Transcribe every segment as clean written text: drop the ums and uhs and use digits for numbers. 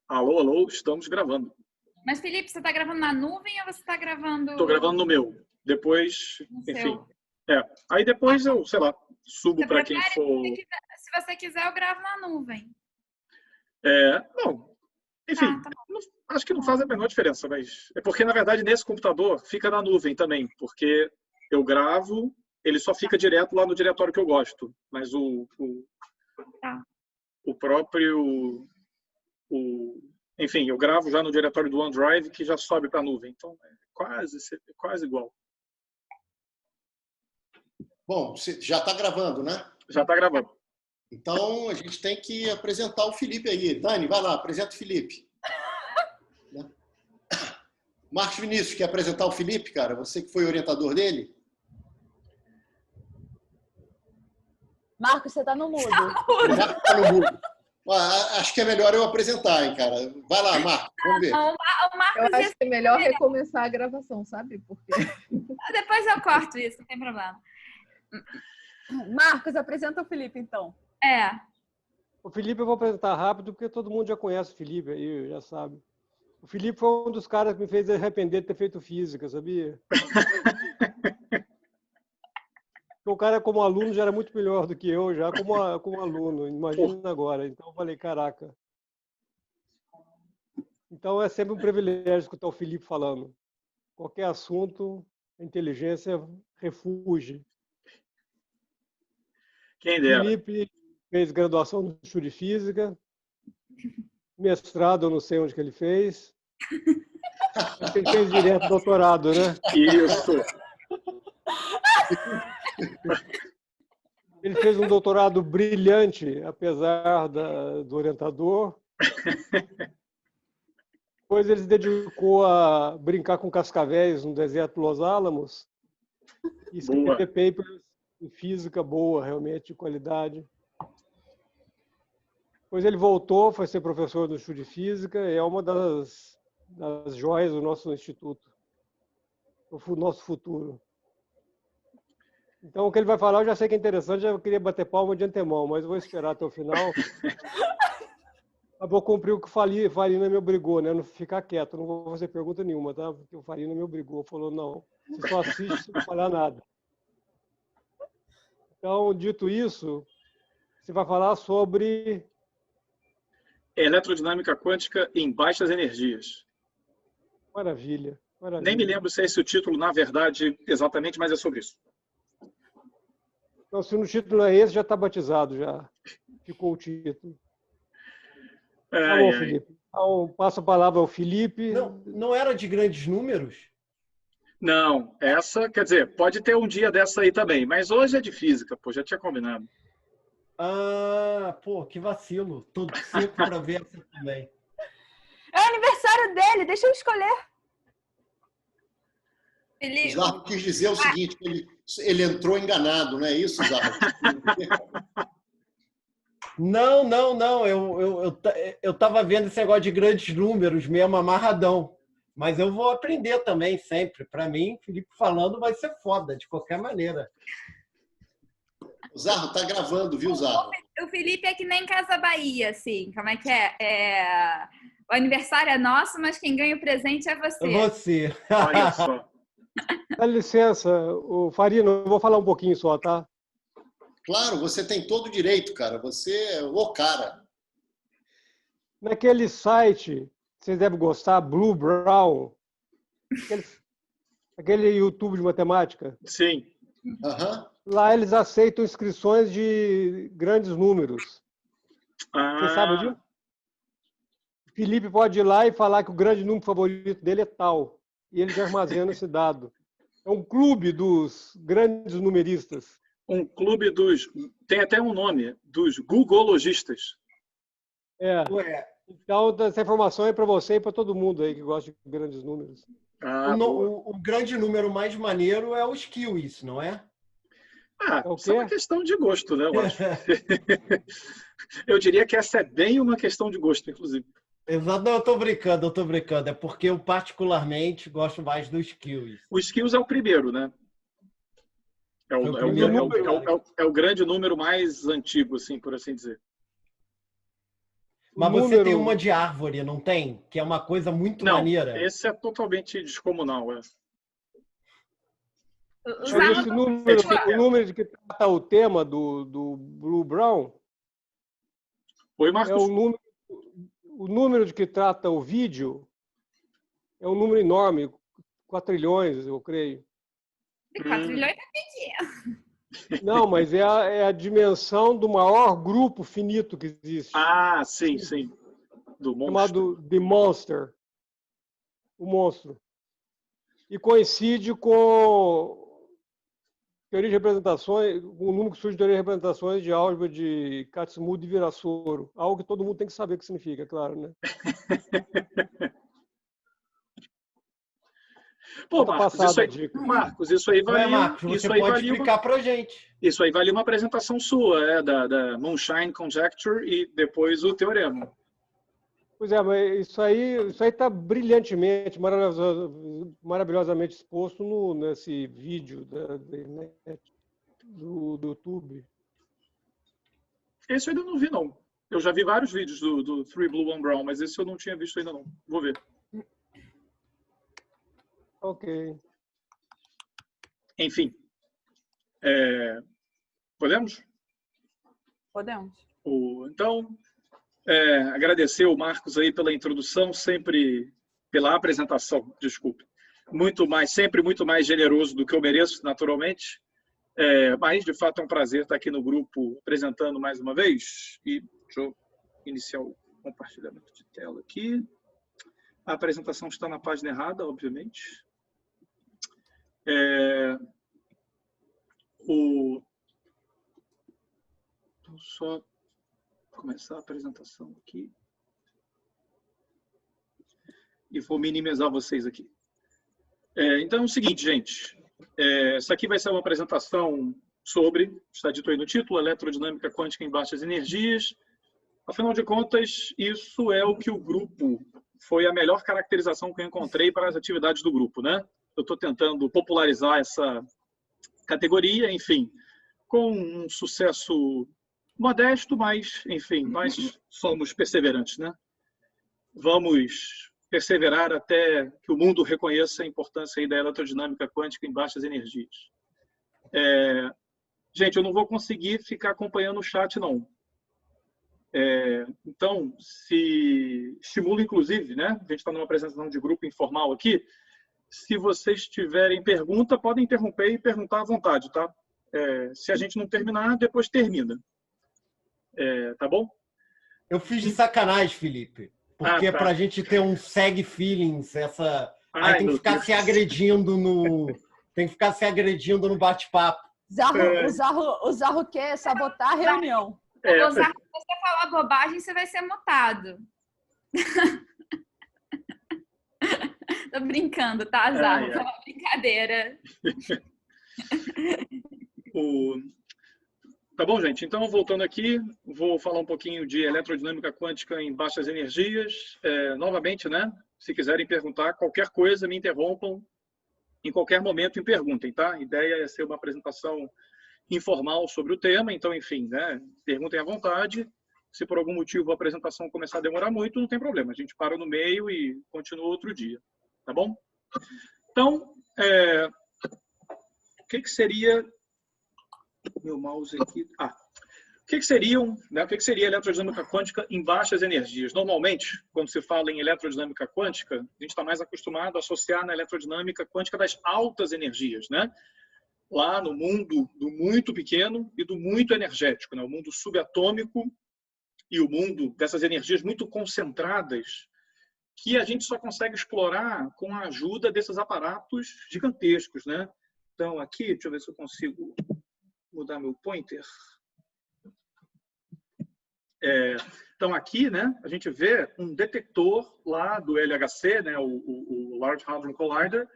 Alô, alô, estamos gravando. Mas, Felipe, você está gravando na nuvem ou você está gravando... Estou gravando no meu. Depois, no enfim. seu? Aí depois eu, sei lá, subo Você para quem prefere? for... Se você quiser, eu gravo na nuvem. Não, enfim, Tá bom. acho que não faz a menor diferença, mas... É porque, na verdade, nesse computador fica na nuvem também, porque eu gravo, ele só fica direto lá no diretório que eu gosto. Mas Tá. o próprio... Enfim, eu gravo já no diretório do OneDrive, que já sobe para a nuvem. Então, é quase igual. Bom, você já está gravando, né? Já está gravando. Então, a gente tem que apresentar o Felipe aí. Dani, vai lá, apresenta o Felipe. Marcos Vinícius, quer apresentar o Felipe, cara? Você que foi orientador dele? Marcos, você está no mudo. O Marcos está no mudo. Acho que é melhor eu apresentar, hein, cara. Vai lá, Marcos, vamos ver. O Marcos Eu acho que é melhor recomeçar a gravação, sabe? Porque... Depois eu corto isso, não tem problema. Marcos, apresenta o Felipe, então. O Felipe eu vou apresentar rápido, porque todo mundo já conhece o Felipe aí, já sabe. O Felipe foi um dos caras que me fez arrepender de ter feito física, sabia? O cara, como aluno, já era muito melhor do que eu, já como aluno. Imagina agora. Então, eu falei, caraca. Então, é sempre um privilégio escutar o Felipe falando. Qualquer assunto, a inteligência refuge. Quem dera. Felipe fez graduação no Instituto de Física, mestrado, eu não sei onde que ele fez. Acho que ele fez direto doutorado, né? Isso. Ele fez um doutorado brilhante, apesar do orientador. Depois ele se dedicou a brincar com cascavéis no deserto Los Álamos e escrever papers em física boa, realmente, de qualidade. Depois ele voltou, foi ser professor do Instituto de Física, e é uma das joias do nosso instituto, o nosso futuro. Então, o que ele vai falar, eu já sei que é interessante, já queria bater palma de antemão, mas eu vou esperar até o final. Eu vou cumprir o que o Farina me obrigou, né? Não ficar quieto, não vou fazer pergunta nenhuma, tá? Porque o Farina me obrigou, falou, não, você só assiste sem falar nada. Então, dito isso, você vai falar sobre... Eletrodinâmica quântica em baixas energias. Maravilha, maravilha. Nem me lembro se é esse o título, na verdade, exatamente, mas é sobre isso. Então, se no título é esse, já está batizado, já ficou o título. Tá bom, Felipe. Então, passo a palavra ao Felipe. Não era de grandes números? Não, essa, quer dizer, pode ter um dia dessa aí também, mas hoje é de física, pô, já tinha combinado. Ah, pô, que vacilo. Tô seco para ver essa também. É o aniversário dele, deixa eu escolher. O Zarro quis dizer o seguinte, ele entrou enganado, não é isso, Zarro? Não. Eu tava vendo esse negócio de grandes números mesmo, amarradão. Mas eu vou aprender também, sempre. Para mim, Felipe falando vai ser foda, de qualquer maneira. O Zarro tá gravando, viu, Zarro? O Felipe é que nem Casa Bahia, assim. Como é que é? O aniversário é nosso, mas quem ganha o presente é você. É você. Olha só. Dá licença, o Farina, eu vou falar um pouquinho só, tá? Claro, você tem todo o direito, cara. Você é o cara. Naquele site, vocês devem gostar, Blue Brown, aquele YouTube de matemática. Sim. Aham. Lá eles aceitam inscrições de grandes números. Você sabe disso? O Felipe pode ir lá e falar que o grande número favorito dele é tal. E ele já armazena esse dado. É um clube dos grandes numeristas. Um clube dos... Tem até um nome, dos googologistas. Então, essa informação é para você e para todo mundo aí que gosta de grandes números. O grande número mais maneiro é os kiwis, não é? Isso é uma questão de gosto, né? Eu acho. Eu diria que essa é bem uma questão de gosto, inclusive. Exato, não, eu tô brincando. É porque eu particularmente gosto mais dos kiwis. O skills é o primeiro, né? É o grande número mais antigo, assim, por assim dizer. Mas o você tem número- uma de árvore, não tem? Que é uma coisa muito Não, maneira. esse é totalmente descomunal. Os Mas árvores esse número, diferente. o número de que trata o tema do Blue Brown Oi, é Marcos. o número de que trata o vídeo é um número enorme, 4 trilhões, eu creio. 4 trilhões é pequeno. Não, mas é a dimensão do maior grupo finito que existe, Ah, sim, sim. Do monstro. chamado The Monster, o monstro. E coincide com teoria de representações, o número que surge de teoria de representações de álgebra de Kac-Mood e Virasoro. Algo que todo mundo tem que saber o que significa, é claro, né? Pô, Falta Marcos, passada isso a aí, dica. Marcos, isso aí Não é, valia, Marcos? Você isso aí pode valia explicar pra gente. isso aí valia uma apresentação sua, da Moonshine Conjecture e depois o teorema. Pois é, mas isso aí está brilhantemente, maravilhosamente exposto nesse vídeo da internet, do YouTube. Esse eu ainda não vi, não. Eu já vi vários vídeos do Three Blue, One Brown, mas esse eu não tinha visto ainda, não. Vou ver. Ok. Enfim. Podemos? Podemos. Então, agradecer o Marcos aí pela introdução, sempre pela apresentação, desculpe. Sempre muito mais generoso do que eu mereço, naturalmente. Mas, de fato, é um prazer estar aqui no grupo apresentando mais uma vez. E deixa eu iniciar o compartilhamento de tela aqui. A apresentação está na página errada, obviamente. Vou só começar a apresentação aqui. E vou minimizar vocês aqui. Então é o seguinte, gente. Essa aqui vai ser uma apresentação sobre, está dito aí no título, eletrodinâmica quântica em baixas energias. Afinal de contas, isso é o que o grupo, foi a melhor caracterização que eu encontrei para as atividades do grupo, né? Eu estou tentando popularizar essa categoria, enfim, com um sucesso modesto, mas, enfim, nós somos perseverantes, né? Vamos perseverar até que o mundo reconheça a importância aí da eletrodinâmica quântica em baixas energias. Gente, eu não vou conseguir ficar acompanhando o chat, não. Então, se estimula, inclusive, né? A gente está numa apresentação de grupo informal aqui. Se vocês tiverem pergunta, podem interromper e perguntar à vontade, tá? Se a gente não terminar, depois termina. Tá bom? Eu fiz de sacanagem, Felipe. Porque tá. pra gente ter um segue feelings, Ai, aí tem que meu ficar Deus. se agredindo no bate-papo. O Zarro quer sabotar a reunião. Se você falar bobagem, você vai ser mutado. Tô brincando, tá, Zarro? Foi uma brincadeira. Tá bom, gente? Então, voltando aqui, vou falar um pouquinho de eletrodinâmica quântica em baixas energias. Novamente, né? Se quiserem perguntar qualquer coisa, me interrompam em qualquer momento e perguntem, tá? A ideia é ser uma apresentação informal sobre o tema, então, enfim, né? Perguntem à vontade. Se por algum motivo a apresentação começar a demorar muito, não tem problema. A gente para no meio e continua outro dia, tá bom? Então, o que seria... Meu mouse aqui... O que seria eletrodinâmica quântica em baixas energias? Normalmente, quando se fala em eletrodinâmica quântica, a gente está mais acostumado a associar na eletrodinâmica quântica das altas energias, né? Lá no mundo do muito pequeno e do muito energético, né? O mundo subatômico e o mundo dessas energias muito concentradas que a gente só consegue explorar com a ajuda desses aparatos gigantescos, né? Então, aqui, deixa eu ver se eu consigo mudar meu pointer. Então, aqui, né, a gente vê um detector lá do LHC, né, o Large Hadron Collider.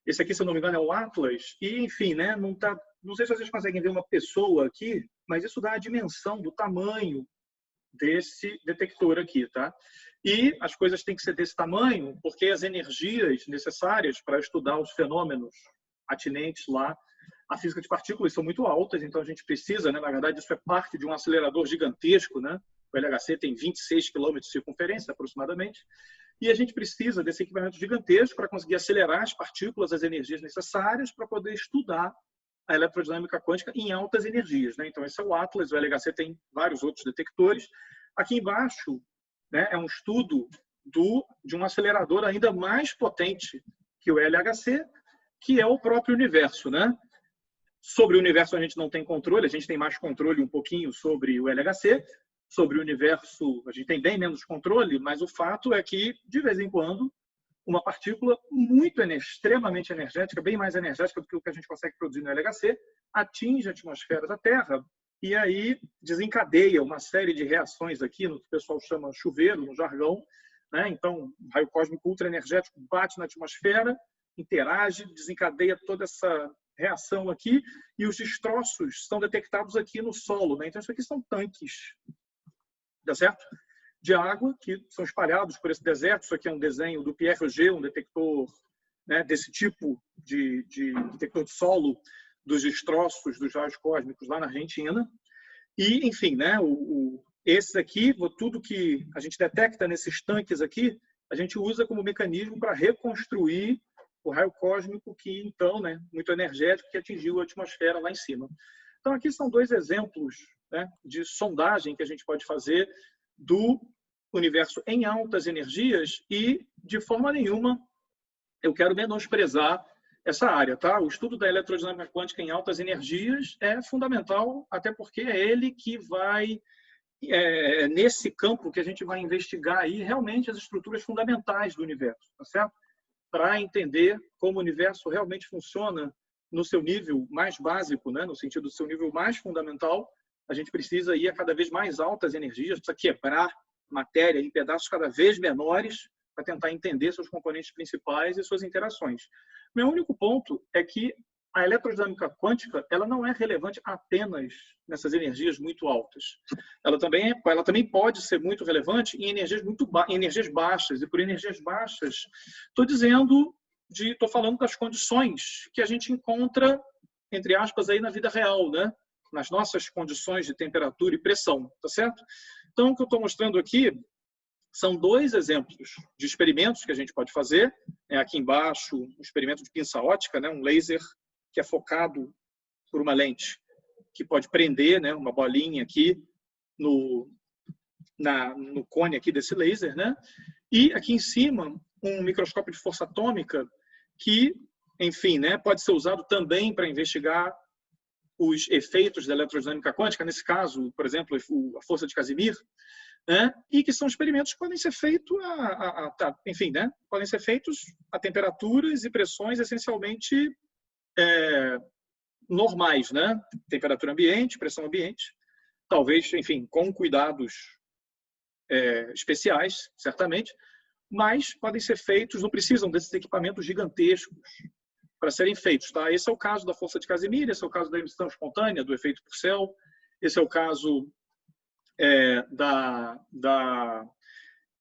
Esse aqui, se eu não me engano, é o Atlas. E, enfim, né, não sei se vocês conseguem ver uma pessoa aqui, mas isso dá a dimensão do tamanho desse detector aqui, tá? E as coisas têm que ser desse tamanho porque as energias necessárias para estudar os fenômenos atinentes lá à física de partículas são muito altas, então a gente precisa, né, na verdade, isso é parte de um acelerador gigantesco, né, O LHC tem 26 quilômetros de circunferência, aproximadamente, e a gente precisa desse equipamento gigantesco para conseguir acelerar as partículas, as energias necessárias para poder estudar a eletrodinâmica quântica em altas energias, né? Então, esse é o Atlas, o LHC tem vários outros detectores. Aqui embaixo, né, é um estudo de um acelerador ainda mais potente que o LHC, que é o próprio universo, né? Sobre o universo a gente não tem controle, a gente tem mais controle um pouquinho sobre o LHC. Sobre o universo a gente tem bem menos controle, mas o fato é que, de vez em quando, uma partícula extremamente energética, bem mais energética do que o que a gente consegue produzir no LHC, atinge a atmosfera da Terra e aí desencadeia uma série de reações aqui, no que o pessoal chama chuveiro, no jargão, né? Então, o raio cósmico ultraenergético bate na atmosfera, interage, desencadeia toda essa reação aqui e os destroços são detectados aqui no solo, né? Então, isso aqui são tanques, tá certo? De água que são espalhados por esse deserto. Isso aqui é um desenho do Pierre Auger, um detector, né, desse tipo de detector de solo dos destroços dos raios cósmicos lá na Argentina. E, enfim, né, esses aqui, tudo que a gente detecta nesses tanques aqui, a gente usa como mecanismo para reconstruir o raio cósmico que, então, né, muito energético, que atingiu a atmosfera lá em cima. Então, aqui são dois exemplos, né, de sondagem que a gente pode fazer do universo em altas energias e, de forma nenhuma, eu quero menosprezar essa área, tá? O estudo da eletrodinâmica quântica em altas energias é fundamental, até porque é ele que vai, nesse campo que a gente vai investigar aí realmente as estruturas fundamentais do universo, tá certo? Para entender como o universo realmente funciona no seu nível mais básico, né? No sentido do seu nível mais fundamental, a gente precisa ir a cada vez mais altas energias, precisa quebrar matéria em pedaços cada vez menores para tentar entender seus componentes principais e suas interações. Meu único ponto é que a eletrodinâmica quântica ela não é relevante apenas nessas energias muito altas. Ela também pode ser muito relevante em energias baixas. E por energias baixas, estou falando das condições que a gente encontra, entre aspas, aí na vida real, né? Nas nossas condições de temperatura e pressão, tá certo? Então, o que eu estou mostrando aqui são dois exemplos de experimentos que a gente pode fazer. Aqui embaixo, um experimento de pinça óptica, né? Um laser que é focado por uma lente que pode prender, né? Uma bolinha aqui no cone aqui desse laser, né? E aqui em cima, um microscópio de força atômica que, enfim, né? Pode ser usado também para investigar os efeitos da eletrodinâmica quântica, nesse caso, por exemplo, a força de Casimir, né? E que são experimentos que podem ser feitos enfim, né? Podem ser feitos a temperaturas e pressões essencialmente normais, né? Temperatura ambiente, pressão ambiente, talvez, enfim, com cuidados especiais, certamente, mas podem ser feitos, não precisam desses equipamentos gigantescos para serem feitos, tá? Esse é o caso da força de Casimir, esse é o caso da emissão espontânea, do efeito Purcell, esse é o caso da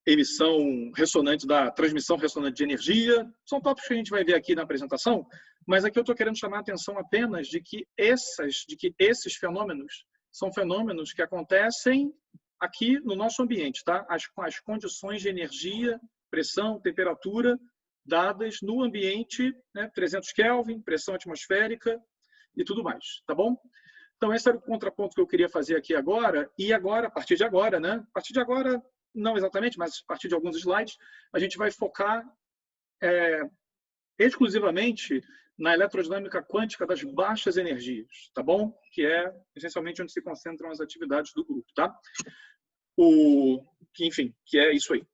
emissão ressonante, da transmissão ressonante de energia. São tópicos que a gente vai ver aqui na apresentação, mas aqui eu estou querendo chamar a atenção apenas de que esses fenômenos são fenômenos que acontecem aqui no nosso ambiente, tá? As condições de energia, pressão, temperatura dadas no ambiente, né, 300 Kelvin, pressão atmosférica e tudo mais, tá bom? Então, esse era o contraponto que eu queria fazer aqui agora. E agora, a partir de agora, né? A partir de agora, não exatamente, mas a partir de alguns slides, a gente vai focar exclusivamente na eletrodinâmica quântica das baixas energias, tá bom? Que é essencialmente onde se concentram as atividades do grupo, tá? Enfim, que é isso aí.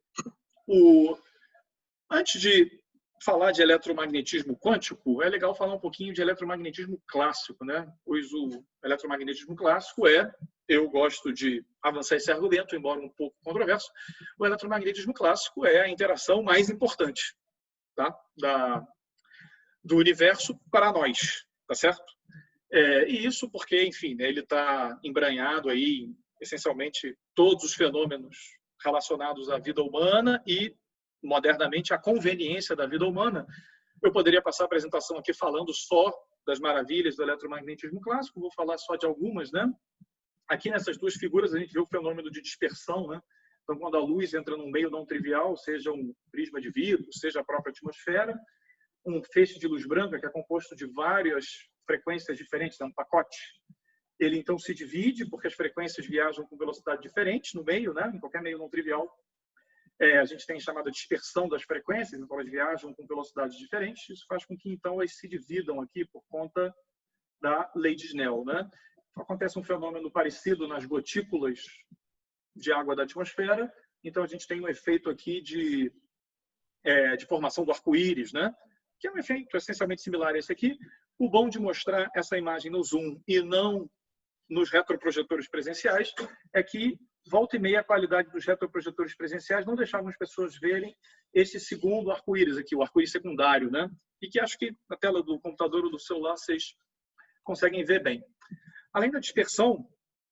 Antes de falar de eletromagnetismo quântico, é legal falar um pouquinho de eletromagnetismo clássico, né? Pois o eletromagnetismo clássico eu gosto de avançar esse argumento, embora um pouco controverso, o eletromagnetismo clássico é a interação mais importante, tá? Do universo para nós, tá certo? E isso porque, enfim, né, ele está embranhado aí em, essencialmente, todos os fenômenos relacionados à vida humana e, modernamente, a conveniência da vida humana. Eu poderia passar a apresentação aqui falando só das maravilhas do eletromagnetismo clássico, vou falar só de algumas, né? Aqui nessas duas figuras a gente vê o fenômeno de dispersão, né? Então, quando a luz entra num meio não trivial, seja um prisma de vidro, seja a própria atmosfera, um feixe de luz branca, que é composto de várias frequências diferentes, é um pacote, ele então se divide, porque as frequências viajam com velocidade diferente no meio, né? Em qualquer meio não trivial. A gente tem chamada dispersão das frequências, então elas viajam com velocidades diferentes. Isso faz com que, então, elas se dividam aqui por conta da lei de Snell, né? Acontece um fenômeno parecido nas gotículas de água da atmosfera. Então, a gente tem um efeito aqui de formação do arco-íris, né? Que é um efeito essencialmente similar a esse aqui. O bom de mostrar essa imagem no zoom e não nos retroprojetores presenciais é que, volta e meia, a qualidade dos retroprojetores presenciais não deixavam as pessoas verem esse segundo arco-íris aqui, o arco-íris secundário, né? E que acho que na tela do computador ou do celular vocês conseguem ver bem. Além da dispersão,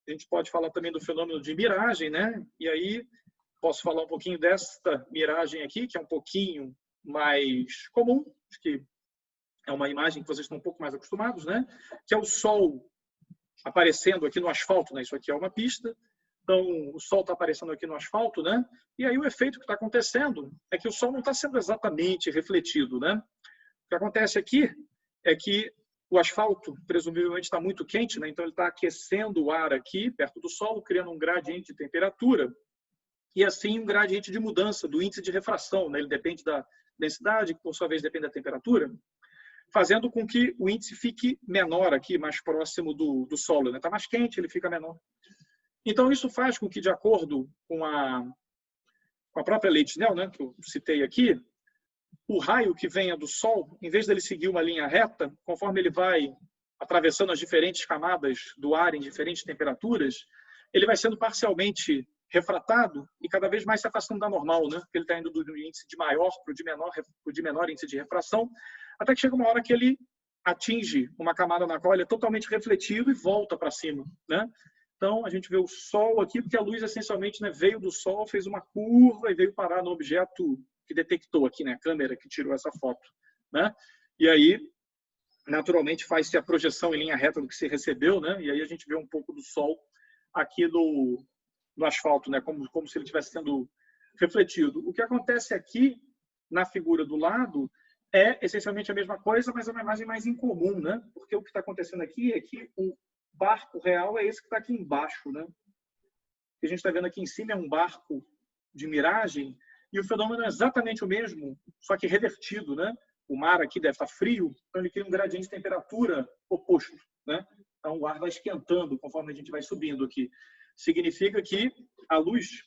a gente pode falar também do fenômeno de miragem, né? E aí posso falar um pouquinho desta miragem aqui, que é um pouquinho mais comum, acho que é uma imagem que vocês estão um pouco mais acostumados, né? Que é o Sol aparecendo aqui no asfalto, né? Isso aqui é uma pista. Então, o Sol está aparecendo aqui no asfalto, né? E aí o efeito que está acontecendo é que o Sol não está sendo exatamente refletido, né? O que acontece aqui é que o asfalto, presumivelmente, está muito quente, né? Então ele está aquecendo o ar aqui, perto do Sol, criando um gradiente de temperatura e, assim, um gradiente de mudança do índice de refração, né? Ele depende da densidade, que, por sua vez, depende da temperatura, fazendo com que o índice fique menor aqui, mais próximo do solo, né? Está mais quente, ele fica menor. Então, isso faz com que, de acordo com a própria lei de Snell, né, que eu citei aqui, o raio que venha do Sol, em vez dele seguir uma linha reta, conforme ele vai atravessando as diferentes camadas do ar em diferentes temperaturas, ele vai sendo parcialmente refratado e cada vez mais se afastando da normal, né? Porque ele está indo do índice de maior para o de menor índice de refração, até que chega uma hora que ele atinge uma camada na qual ele é totalmente refletido e volta para cima, né? Então, a gente vê o Sol aqui, porque a luz, essencialmente, né, veio do Sol, fez uma curva e veio parar no objeto que detectou aqui, né, a câmera que tirou essa foto, né? E aí, naturalmente, faz-se a projeção em linha reta do que se recebeu, né? E aí a gente vê um pouco do Sol aqui no asfalto, né? Como se ele estivesse sendo refletido. O que acontece aqui, na figura do lado, é essencialmente a mesma coisa, mas é uma imagem mais incomum, né? Porque o que está acontecendo aqui é que o barco real é esse que está aqui embaixo, né? O que a gente está vendo aqui em cima é um barco de miragem e o fenômeno é exatamente o mesmo, só que revertido, né? O mar aqui deve estar frio, então ele cria um gradiente de temperatura oposto, né? Então o ar vai esquentando conforme a gente vai subindo aqui. Significa que a luz,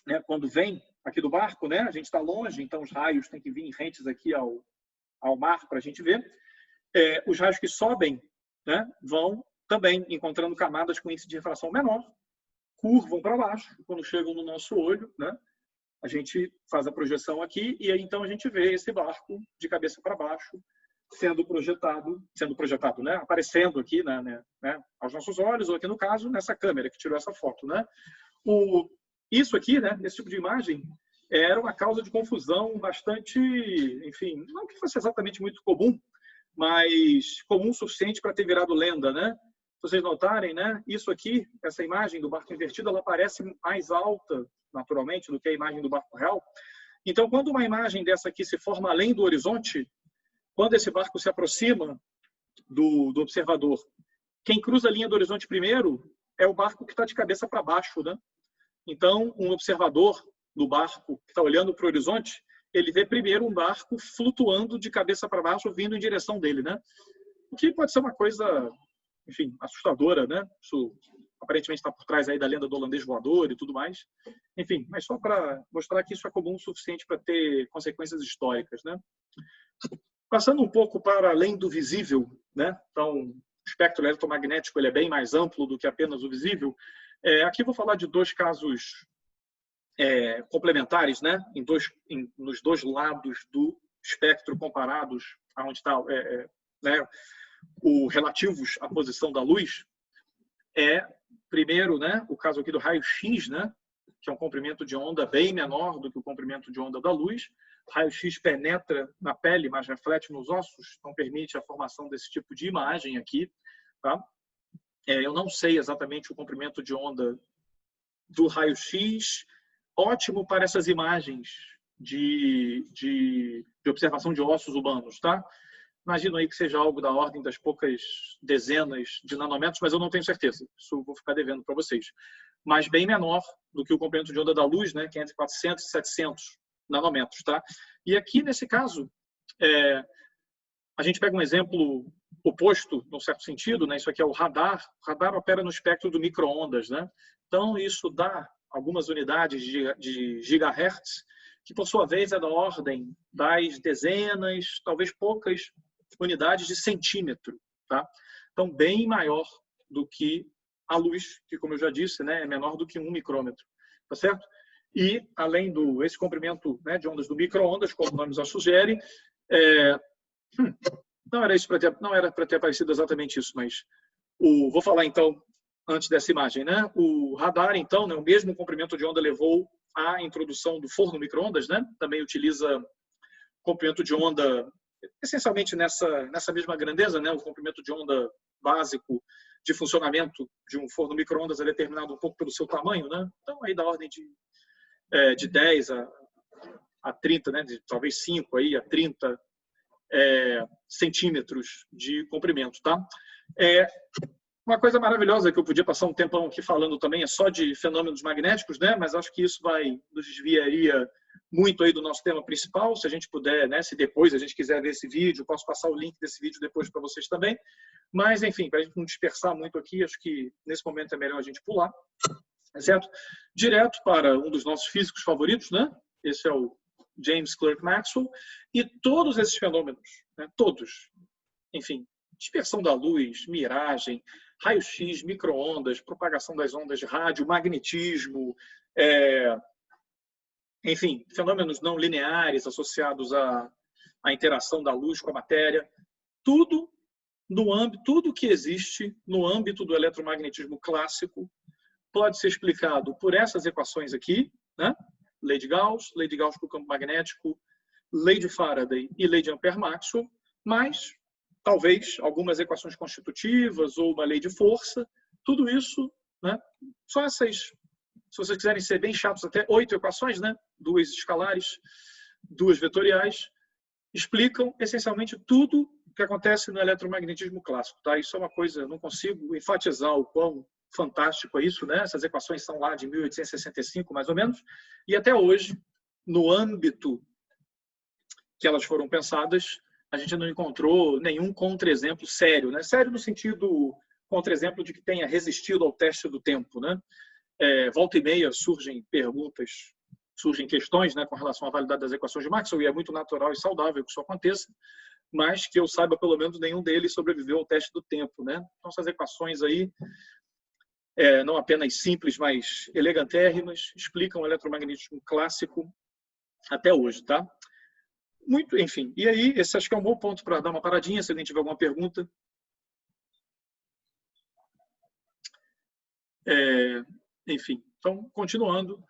né, quando vem aqui do barco, né, a gente está longe, então os raios têm que vir rentes aqui ao mar para a gente ver. Os raios que sobem, né, vão também encontrando camadas com índice de refração menor, curvam para baixo, quando chegam no nosso olho, né, a gente faz a projeção aqui e aí então a gente vê esse barco de cabeça para baixo sendo projetado, né, aparecendo aqui, né, aos nossos olhos, ou aqui no caso, nessa câmera que tirou essa foto, né. Isso aqui, né, esse tipo de imagem, era uma causa de confusão bastante, enfim, não que fosse exatamente muito comum, mas comum o suficiente para ter virado lenda, né. Se vocês notarem, né, isso aqui, essa imagem do barco invertido, ela parece mais alta, naturalmente, do que a imagem do barco real. Então, quando uma imagem dessa aqui se forma além do horizonte, quando esse barco se aproxima do observador, quem cruza a linha do horizonte primeiro é o barco que está de cabeça para baixo, né? Então, um observador do barco que está olhando para o horizonte, ele vê primeiro um barco flutuando de cabeça para baixo, vindo em direção dele, né? O que pode ser uma coisa, enfim, assustadora, né? Isso aparentemente está por trás aí da lenda do holandês voador e tudo mais. Enfim, mas só para mostrar que isso é comum o suficiente para ter consequências históricas, né? Passando um pouco para além do visível, né? Então, o espectro eletromagnético ele é bem mais amplo do que apenas o visível. Aqui vou falar de dois casos complementares, né? Nos dois lados do espectro comparados, aonde está né, relativos à posição da luz. Primeiro, né, o caso aqui do raio-x, né, que é um comprimento de onda bem menor do que o comprimento de onda da luz. Raio-x penetra na pele, mas reflete nos ossos, então permite a formação desse tipo de imagem aqui, tá? Eu não sei exatamente o comprimento de onda do raio-x, ótimo para essas imagens de observação de ossos humanos, tá? Imagino aí que seja algo da ordem das poucas dezenas de nanômetros, mas eu não tenho certeza. Isso eu vou ficar devendo para vocês. Mas bem menor do que o comprimento de onda da luz, né, que é entre 400 e 700 nanômetros, tá? E aqui, nesse caso, a gente pega um exemplo oposto, num certo sentido, né? Isso aqui é o radar. O radar opera no espectro do micro-ondas, né? Então, isso dá algumas unidades de gigahertz, que, por sua vez, é da ordem das dezenas, talvez poucas unidades de centímetro, tá? Então, bem maior do que a luz, que, como eu já disse, né, é menor do que 1 micrômetro, tá certo? E, além esse comprimento, né, de ondas do micro-ondas, como o nome já sugere, não era para ter aparecido exatamente isso, mas vou falar, então, antes dessa imagem, né? O radar, então, né, o mesmo comprimento de onda levou à introdução do forno micro-ondas, né? Também utiliza comprimento de onda essencialmente nessa mesma grandeza, né? O comprimento de onda básico de funcionamento de um forno micro-ondas é determinado um pouco pelo seu tamanho, né? Então, aí da ordem de 10 a 30, né? Talvez 5 aí a 30 centímetros de comprimento, tá? Uma coisa maravilhosa que eu podia passar um tempão aqui falando também é só de fenômenos magnéticos, né? Mas acho que isso nos desviaria muito aí do nosso tema principal. Se a gente puder, né? Se depois a gente quiser ver esse vídeo, posso passar o link desse vídeo depois para vocês também. Mas, enfim, para a gente não dispersar muito aqui, acho que nesse momento é melhor a gente pular, certo? Direto para um dos nossos físicos favoritos, né? Esse é o James Clerk Maxwell. E todos esses fenômenos, né? Todos, enfim, dispersão da luz, miragem, raio-x, micro-ondas, propagação das ondas de rádio, magnetismo, enfim, fenômenos não lineares associados à interação da luz com a matéria, tudo que existe no âmbito do eletromagnetismo clássico pode ser explicado por essas equações aqui, né? Lei de Gauss para o campo magnético, lei de Faraday e lei de Ampère-Maxwell, mas talvez algumas equações constitutivas ou uma lei de força, tudo isso, né? Só essas, se vocês quiserem ser bem chatos, até 8 equações, né? 2 escalares, 2 vetoriais, explicam essencialmente tudo o que acontece no eletromagnetismo clássico, tá? Isso é uma coisa, não consigo enfatizar o quão fantástico é isso, né? Essas equações são lá de 1865, mais ou menos, e até hoje, no âmbito que elas foram pensadas, a gente não encontrou nenhum contra-exemplo sério, né? Sério no sentido contra-exemplo de que tenha resistido ao teste do tempo, né? Volta e meia surgem perguntas, surgem questões, né, com relação à validade das equações de Maxwell, e é muito natural e saudável que isso aconteça, mas que eu saiba, pelo menos, nenhum deles sobreviveu ao teste do tempo, né? Então, essas equações aí, não apenas simples, mas elegantérrimas, explicam o eletromagnetismo clássico até hoje, tá? Muito, enfim. E aí, esse acho que é um bom ponto para dar uma paradinha, se alguém tiver alguma pergunta. Enfim, então, continuando.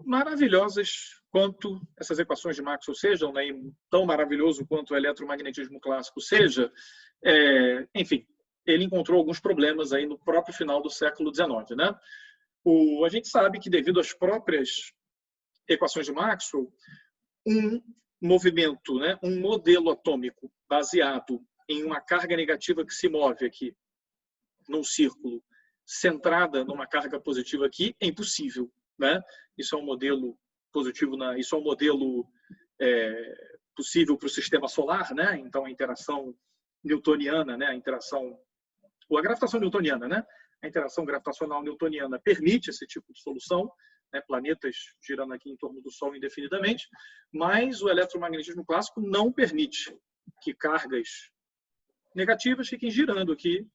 Maravilhosas quanto essas equações de Maxwell sejam, né, tão maravilhoso quanto o eletromagnetismo clássico seja, enfim, ele encontrou alguns problemas aí no próprio final do século XIX, né? A gente sabe que, devido às próprias equações de Maxwell, um movimento, né, um modelo atômico baseado em uma carga negativa que se move aqui num círculo, centrada numa carga positiva aqui, é impossível, né? Isso é um modelo positivo, isso é um modelo possível para o sistema solar, né? Então a interação newtoniana, né? A gravitação newtoniana, né? A interação gravitacional newtoniana permite esse tipo de solução, né? Planetas girando aqui em torno do Sol indefinidamente, mas o eletromagnetismo clássico não permite que cargas negativas fiquem girando aqui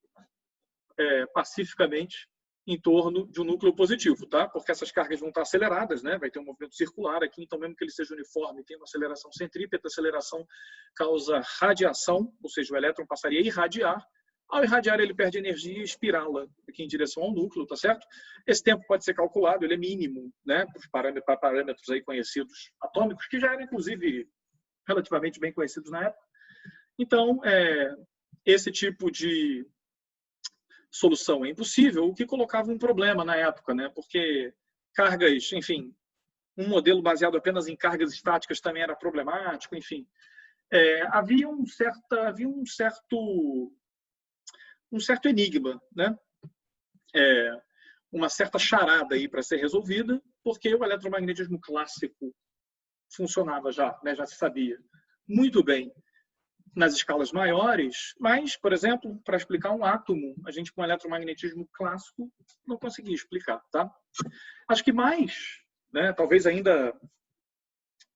pacificamente em torno de um núcleo positivo, tá? Porque essas cargas vão estar aceleradas, né? Vai ter um movimento circular aqui, então mesmo que ele seja uniforme, tem uma aceleração centrípeta, a aceleração causa radiação, ou seja, o elétron passaria a irradiar. Ao irradiar, ele perde energia e espirala aqui em direção ao núcleo, tá certo? Esse tempo pode ser calculado, ele é mínimo, né? Para parâmetros aí conhecidos atômicos, que já eram, inclusive, relativamente bem conhecidos na época. Então, esse tipo de solução é impossível, o que colocava um problema na época, né? Porque cargas, enfim, um modelo baseado apenas em cargas estáticas também era problemático, enfim. Havia um certo enigma, né? Uma certa charada aí para ser resolvida, porque o eletromagnetismo clássico funcionava já, né? Já se sabia muito bem nas escalas maiores, mas, por exemplo, para explicar um átomo, a gente com eletromagnetismo clássico não conseguia explicar, tá? Acho que mais, né, talvez ainda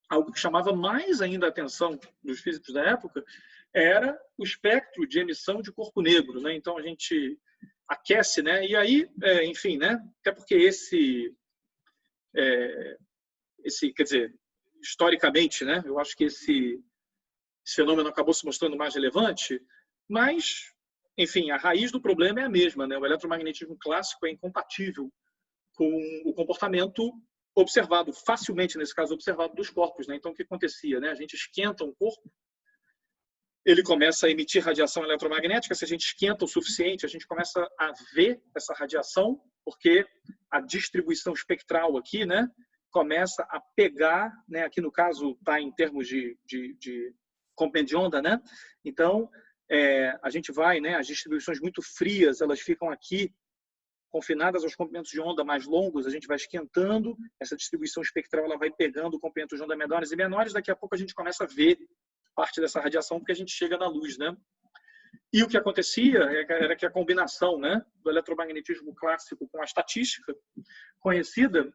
algo que chamava mais ainda a atenção dos físicos da época era o espectro de emissão de corpo negro, né? Então a gente aquece, né? E aí, enfim, né? Até porque esse, quer dizer, historicamente, né? Eu acho que esse fenômeno acabou se mostrando mais relevante, mas, enfim, a raiz do problema é a mesma, né? O eletromagnetismo clássico é incompatível com o comportamento observado, facilmente, nesse caso, observado dos corpos, né? Então, o que acontecia, né? A gente esquenta um corpo, ele começa a emitir radiação eletromagnética. Se a gente esquenta o suficiente, a gente começa a ver essa radiação, porque a distribuição espectral aqui, né, começa a pegar, né? Aqui no caso está em termos de comprimento de onda, né? Então a gente vai, né? As distribuições muito frias, elas ficam aqui confinadas aos comprimentos de onda mais longos. A gente vai esquentando, essa distribuição espectral ela vai pegando comprimentos de onda menores e menores. Daqui a pouco a gente começa a ver parte dessa radiação, porque a gente chega na luz, né? E o que acontecia era que a combinação, né, do eletromagnetismo clássico com a estatística conhecida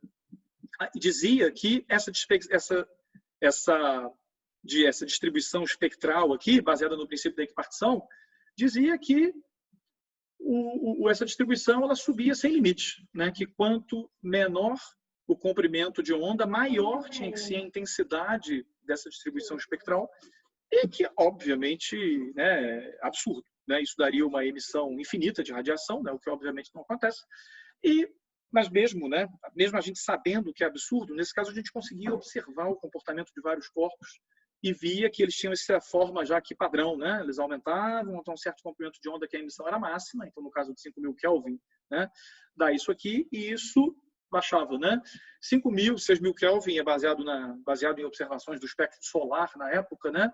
dizia que essa distribuição espectral aqui, baseada no princípio da equipartição, dizia que essa distribuição ela subia sem limite, né? Que quanto menor o comprimento de onda, maior tinha que ser a intensidade dessa distribuição espectral, e que, obviamente, né, é absurdo, né? Isso daria uma emissão infinita de radiação, né? O que, obviamente, não acontece. Mas mesmo, né, mesmo a gente sabendo que é absurdo, nesse caso a gente conseguia observar o comportamento de vários corpos e via que eles tinham essa forma já aqui padrão, né? Eles aumentavam até um certo comprimento de onda que a emissão era máxima, então no caso de 5.000 Kelvin, né, dá isso aqui, e isso baixava, né? 5.000, 6.000 Kelvin é baseado em observações do espectro solar na época, né?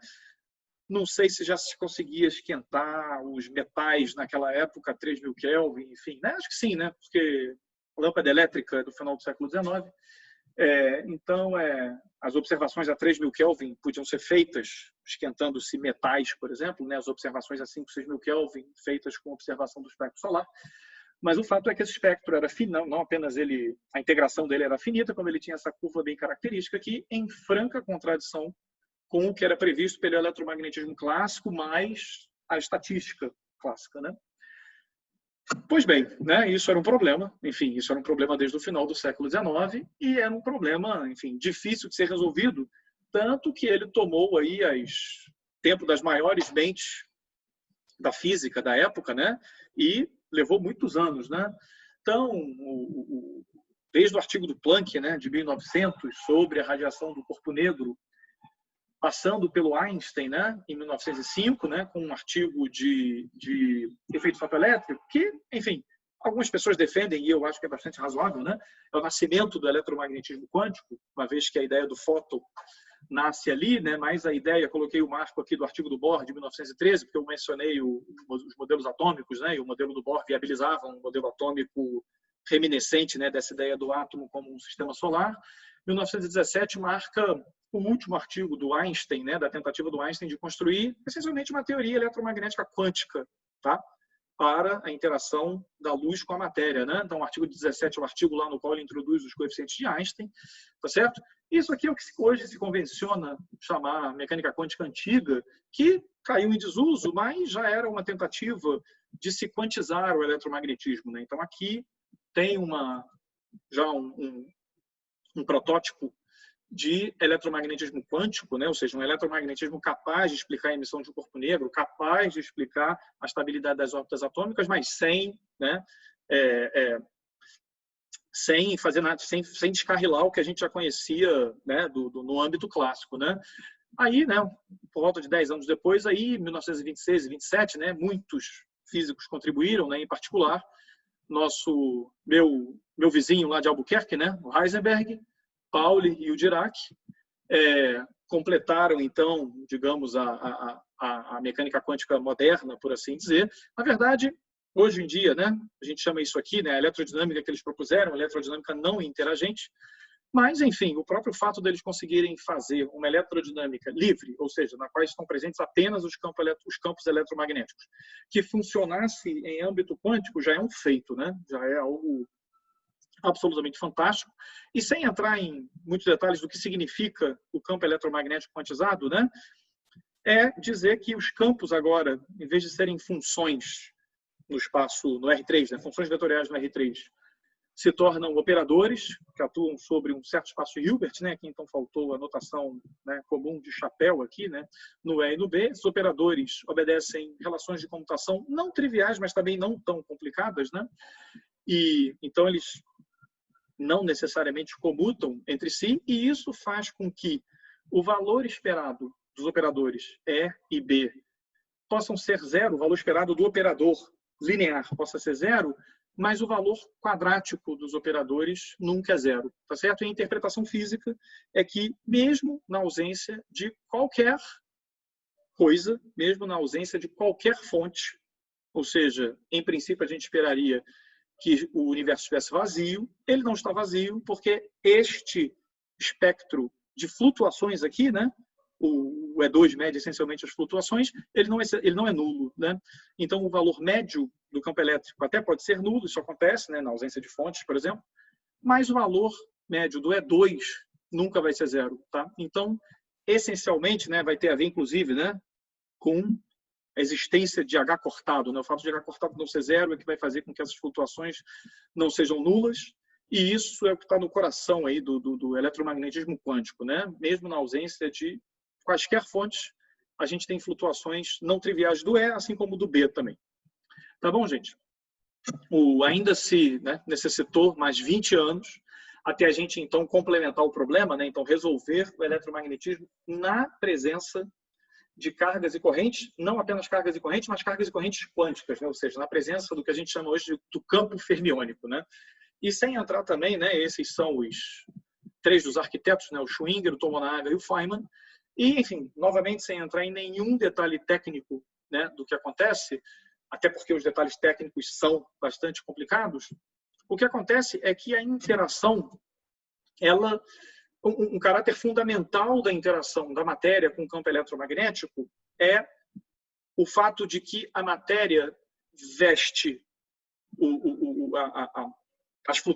Não sei se já se conseguia esquentar os metais naquela época, 3.000 Kelvin, enfim, né? Acho que sim, né? Porque lâmpada elétrica do final do século XIX. Então, as observações a 3.000 Kelvin podiam ser feitas esquentando-se metais, por exemplo, né? As observações a 5.000, 6.000 Kelvin feitas com observação do espectro solar. Mas o fato é que esse espectro era finito, não apenas a integração dele era finita, como ele tinha essa curva bem característica aqui, em franca contradição com o que era previsto pelo eletromagnetismo clássico, mais a estatística clássica, né? Pois bem, né, isso era um problema, enfim, isso era um problema desde o final do século XIX e era um problema, enfim, difícil de ser resolvido, tanto que ele tomou aí tempo das maiores mentes da física da época, né, e levou muitos anos, né? Então, desde o artigo do Planck, né, de 1900, sobre a radiação do corpo negro, passando pelo Einstein, né, em 1905, né, com um artigo de efeito fotoelétrico, que, enfim, algumas pessoas defendem, e eu acho que é bastante razoável, né, é o nascimento do eletromagnetismo quântico, uma vez que a ideia do fóton nasce ali, né, mas a ideia, coloquei o marco aqui do artigo do Bohr de 1913, porque eu mencionei os modelos atômicos, né, e o modelo do Bohr viabilizava um modelo atômico reminiscente, né, dessa ideia do átomo como um sistema solar. 1917 marca o último artigo do Einstein, né, da tentativa do Einstein de construir essencialmente uma teoria eletromagnética quântica, tá? Para a interação da luz com a matéria, né? Então, o artigo 17 é o artigo lá no qual ele introduz os coeficientes de Einstein, tá certo? Isso aqui é o que hoje se convenciona chamar mecânica quântica antiga, que caiu em desuso, mas já era uma tentativa de se quantizar o eletromagnetismo, né? Então, aqui tem já um protótipo de eletromagnetismo quântico, né? Ou seja, um eletromagnetismo capaz de explicar a emissão de um corpo negro, capaz de explicar a estabilidade das órbitas atômicas, mas sem, né, sem fazer nada, sem descarrilar o que a gente já conhecia, né, no âmbito clássico, né? Aí, né, por volta de 10 anos depois, aí 1926 e 27, né, muitos físicos contribuíram, né? Em particular, meu vizinho lá de Albuquerque, né? O Heisenberg, Pauli e o Dirac, completaram, então, digamos, a mecânica quântica moderna, por assim dizer. Na verdade, hoje em dia, né, a gente chama isso aqui, né, a eletrodinâmica que eles propuseram, a eletrodinâmica não interagente, mas, enfim, o próprio fato deles conseguirem fazer uma eletrodinâmica livre, ou seja, na qual estão presentes apenas os campos eletromagnéticos, que funcionasse em âmbito quântico, já é um feito, né? Já é algo absolutamente fantástico. E sem entrar em muitos detalhes do que significa o campo eletromagnético quantizado, né? É dizer que os campos agora, em vez de serem funções no espaço, no R3, né? Funções vetoriais no R3, se tornam operadores que atuam sobre um certo espaço Hilbert, né? Aqui então faltou a notação, né, comum de chapéu aqui, né? No E e no B. Esses operadores obedecem relações de comutação não triviais, mas também não tão complicadas, né? E então eles não necessariamente comutam entre si, e isso faz com que o valor esperado dos operadores E e B possam ser zero, o valor esperado do operador linear possa ser zero, mas o valor quadrático dos operadores nunca é zero, tá certo? E a interpretação física é que, mesmo na ausência de qualquer coisa, mesmo na ausência de qualquer fonte, ou seja, em princípio a gente esperaria que o universo estivesse vazio, ele não está vazio porque este espectro de flutuações aqui, né? O E2 mede essencialmente as flutuações, ele não é nulo, né? Então, o valor médio do campo elétrico até pode ser nulo, isso acontece, né, na ausência de fontes, por exemplo, mas o valor médio do E2 nunca vai ser zero, tá? Então, essencialmente, né, vai ter a ver, inclusive, né, com a existência de H cortado, né? O fato de H cortado não ser zero é que vai fazer com que essas flutuações não sejam nulas, e isso é o que está no coração aí do eletromagnetismo quântico, né? Mesmo na ausência de quaisquer fontes, a gente tem flutuações não triviais do E, assim como do B também. Tá bom, gente? Ainda se, né, necessitou mais 20 anos até a gente, então, complementar o problema, né? Então, resolver o eletromagnetismo na presença de cargas e correntes, não apenas cargas e correntes, mas cargas e correntes quânticas, né? Ou seja, na presença do que a gente chama hoje do campo fermiônico, né? E sem entrar também, né, esses são os três dos arquitetos, né, o Schwinger, o Tomonaga e o Feynman, e, enfim, novamente, sem entrar em nenhum detalhe técnico, né, do que acontece, até porque os detalhes técnicos são bastante complicados, o que acontece é que a interação, um caráter fundamental da interação da matéria com o campo eletromagnético é o fato de que a matéria veste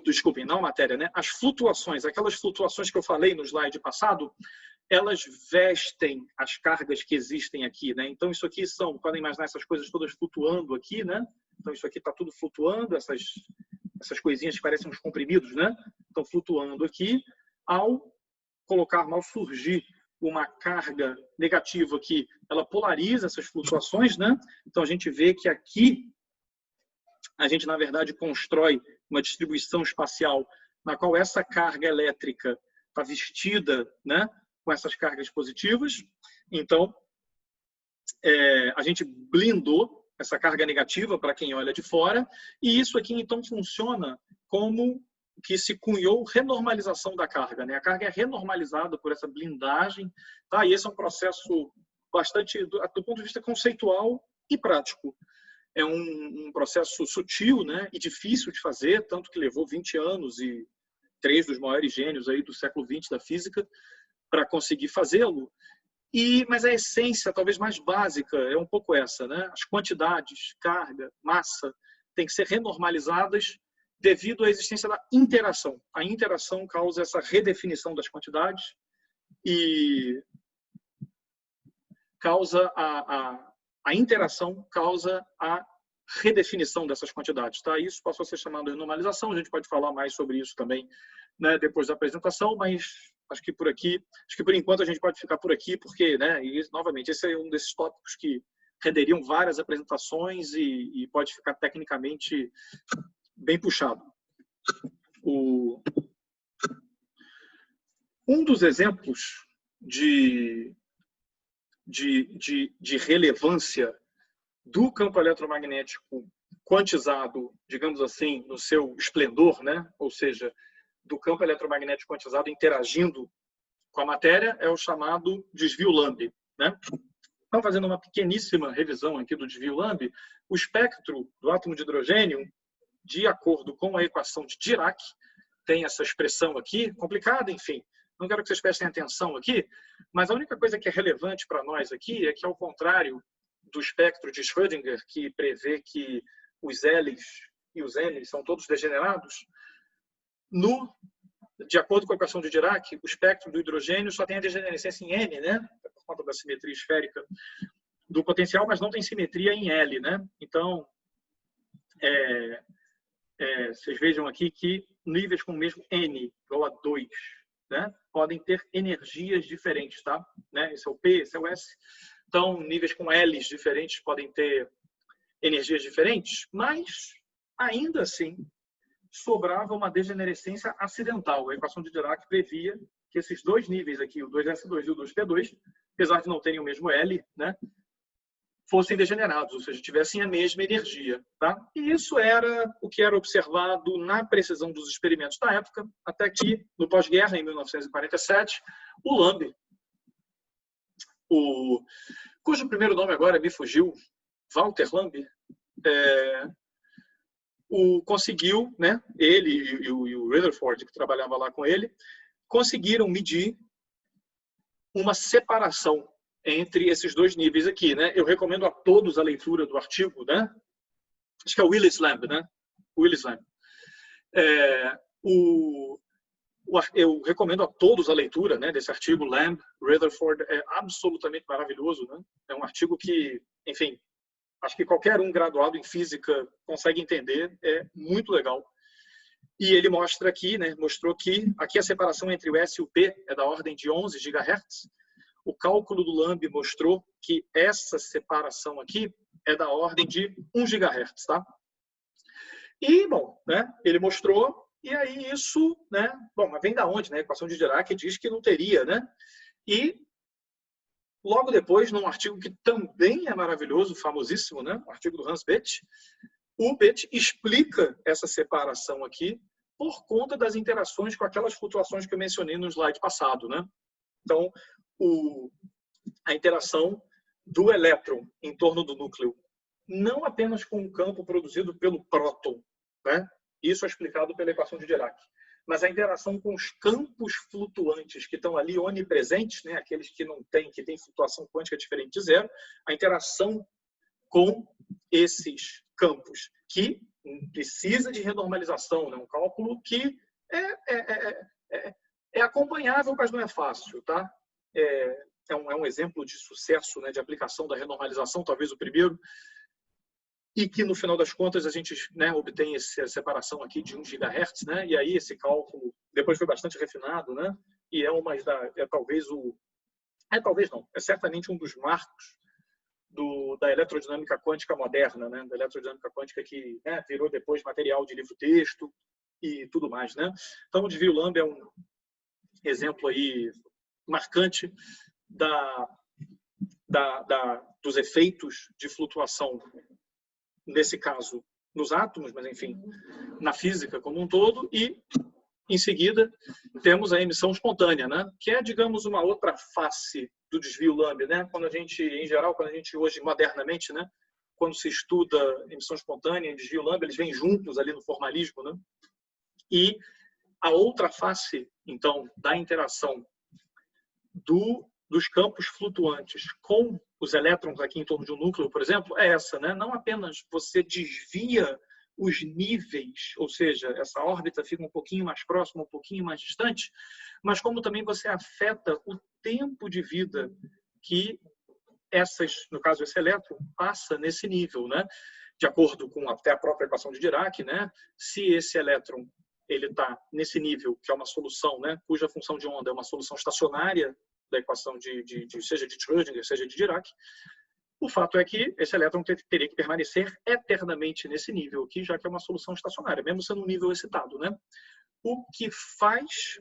desculpem, não a matéria, né? As flutuações, aquelas flutuações que eu falei no slide passado, elas vestem as cargas que existem aqui, né? Então isso aqui podem imaginar essas coisas todas flutuando aqui, né? Então isso aqui está tudo flutuando, essas coisinhas que parecem uns comprimidos, né? Estão flutuando aqui. Ao surgir uma carga negativa aqui, ela polariza essas flutuações, né? Então a gente vê que aqui a gente, na verdade, constrói uma distribuição espacial na qual essa carga elétrica está vestida, né, com essas cargas positivas. Então, a gente blindou essa carga negativa para quem olha de fora, e isso aqui, então, funciona como que se cunhou renormalização da carga, né? A carga é renormalizada por essa blindagem, tá? E esse é um processo bastante, do ponto de vista conceitual e prático. É um processo sutil, né, e difícil de fazer, tanto que levou 20 anos e 3 dos maiores gênios aí do século XX da física para conseguir fazê-lo. Mas a essência, talvez mais básica, é um pouco essa, né? As quantidades, carga, massa, têm que ser renormalizadas devido à existência da interação. A interação causa essa redefinição das quantidades e causa a interação causa a redefinição dessas quantidades, tá? Isso passou a ser chamado de normalização. A gente pode falar mais sobre isso também, né, depois da apresentação, mas acho que por enquanto a gente pode ficar por aqui, porque, né, e novamente, esse é um desses tópicos que renderiam várias apresentações e pode ficar tecnicamente bem puxado. Um dos exemplos de relevância do campo eletromagnético quantizado, digamos assim, no seu esplendor, né? Ou seja, do campo eletromagnético quantizado interagindo com a matéria, é o chamado desvio Lamb, né? Então, fazendo uma pequeníssima revisão aqui do desvio Lamb, o espectro do átomo de hidrogênio, de acordo com a equação de Dirac, tem essa expressão aqui, complicada, enfim, não quero que vocês prestem atenção aqui, mas a única coisa que é relevante para nós aqui é que, ao contrário do espectro de Schrödinger, que prevê que os L's e os N's são todos degenerados, de acordo com a equação de Dirac, o espectro do hidrogênio só tem a degenerescência em N, né? Por conta da simetria esférica do potencial, mas não tem simetria em L, né? Então, vocês vejam aqui que níveis com o mesmo N, igual a 2, né? Podem ter energias diferentes, tá? Né? Esse é o P, esse é o S. Então, níveis com L's diferentes podem ter energias diferentes, mas, ainda assim, sobrava uma degenerescência acidental. A equação de Dirac previa que esses dois níveis aqui, o 2S2 e o 2P2, apesar de não terem o mesmo L, né, fossem degenerados, ou seja, tivessem a mesma energia. Tá? E isso era o que era observado na precisão dos experimentos da época, até que, no pós-guerra, em 1947, o Lamb, cujo primeiro nome agora me fugiu, Walter Lamb, conseguiu, né, ele e o Rutherford, que trabalhava lá com ele, conseguiram medir uma separação entre esses dois níveis aqui, né? Eu recomendo a todos a leitura do artigo, né? Acho que é o Willis Lamb, né? Willis Lamb. Eu recomendo a todos a leitura, né, desse artigo, Lamb, Rutherford, é absolutamente maravilhoso, né? É um artigo que, enfim, acho que qualquer um graduado em física consegue entender, é muito legal. E ele mostra aqui, né, mostrou que aqui a separação entre o S e o P é da ordem de 11 GHz. O cálculo do Lamb mostrou que essa separação aqui é da ordem de 1 GHz, tá? E, bom, né, ele mostrou, e aí isso, né, bom, mas vem da onde, né? A equação de Dirac diz que não teria, né? E logo depois, num artigo que também é maravilhoso, famosíssimo, né? O artigo do Hans Bethe, o Bethe explica essa separação aqui por conta das interações com aquelas flutuações que eu mencionei no slide passado, né? Então, a interação do elétron em torno do núcleo, não apenas com o campo produzido pelo próton, né? Isso é explicado pela equação de Dirac, mas a interação com os campos flutuantes que estão ali onipresentes, né? Aqueles que não têm, que têm flutuação quântica diferente de zero, a interação com esses campos, que precisa de renormalização, né? Um cálculo que é acompanhável, mas não é fácil, tá? É um exemplo de sucesso, né, de aplicação da renormalização, talvez o primeiro, e que no final das contas a gente, né, obtém essa separação aqui de 1 GHz, né, e aí esse cálculo depois foi bastante refinado, né, e talvez não, é certamente um dos marcos da eletrodinâmica quântica moderna, né, da eletrodinâmica quântica que, né, virou depois material de livro-texto e tudo mais, né. Então o desvio Lamb é um exemplo aí marcante dos efeitos de flutuação, nesse caso, nos átomos, mas, enfim, na física como um todo. E, em seguida, temos a emissão espontânea, né? Que é, digamos, uma outra face do desvio Lamb, né? Quando a gente, em geral, hoje, modernamente, né? Quando se estuda emissão espontânea e desvio Lamb, eles vêm juntos ali no formalismo, né? E a outra face, então, da interação dos campos flutuantes com os elétrons aqui em torno de um núcleo, por exemplo, é essa, né? Não apenas você desvia os níveis, ou seja, essa órbita fica um pouquinho mais próxima, um pouquinho mais distante, mas como também você afeta o tempo de vida que no caso esse elétron, passa nesse nível, né? De acordo com até a própria equação de Dirac, né? Se esse elétron ele está nesse nível, que é uma solução, né, cuja função de onda é uma solução estacionária da equação seja de Schrödinger, seja de Dirac, o fato é que esse elétron teria que permanecer eternamente nesse nível aqui, já que é uma solução estacionária, mesmo sendo um nível excitado, né? O que faz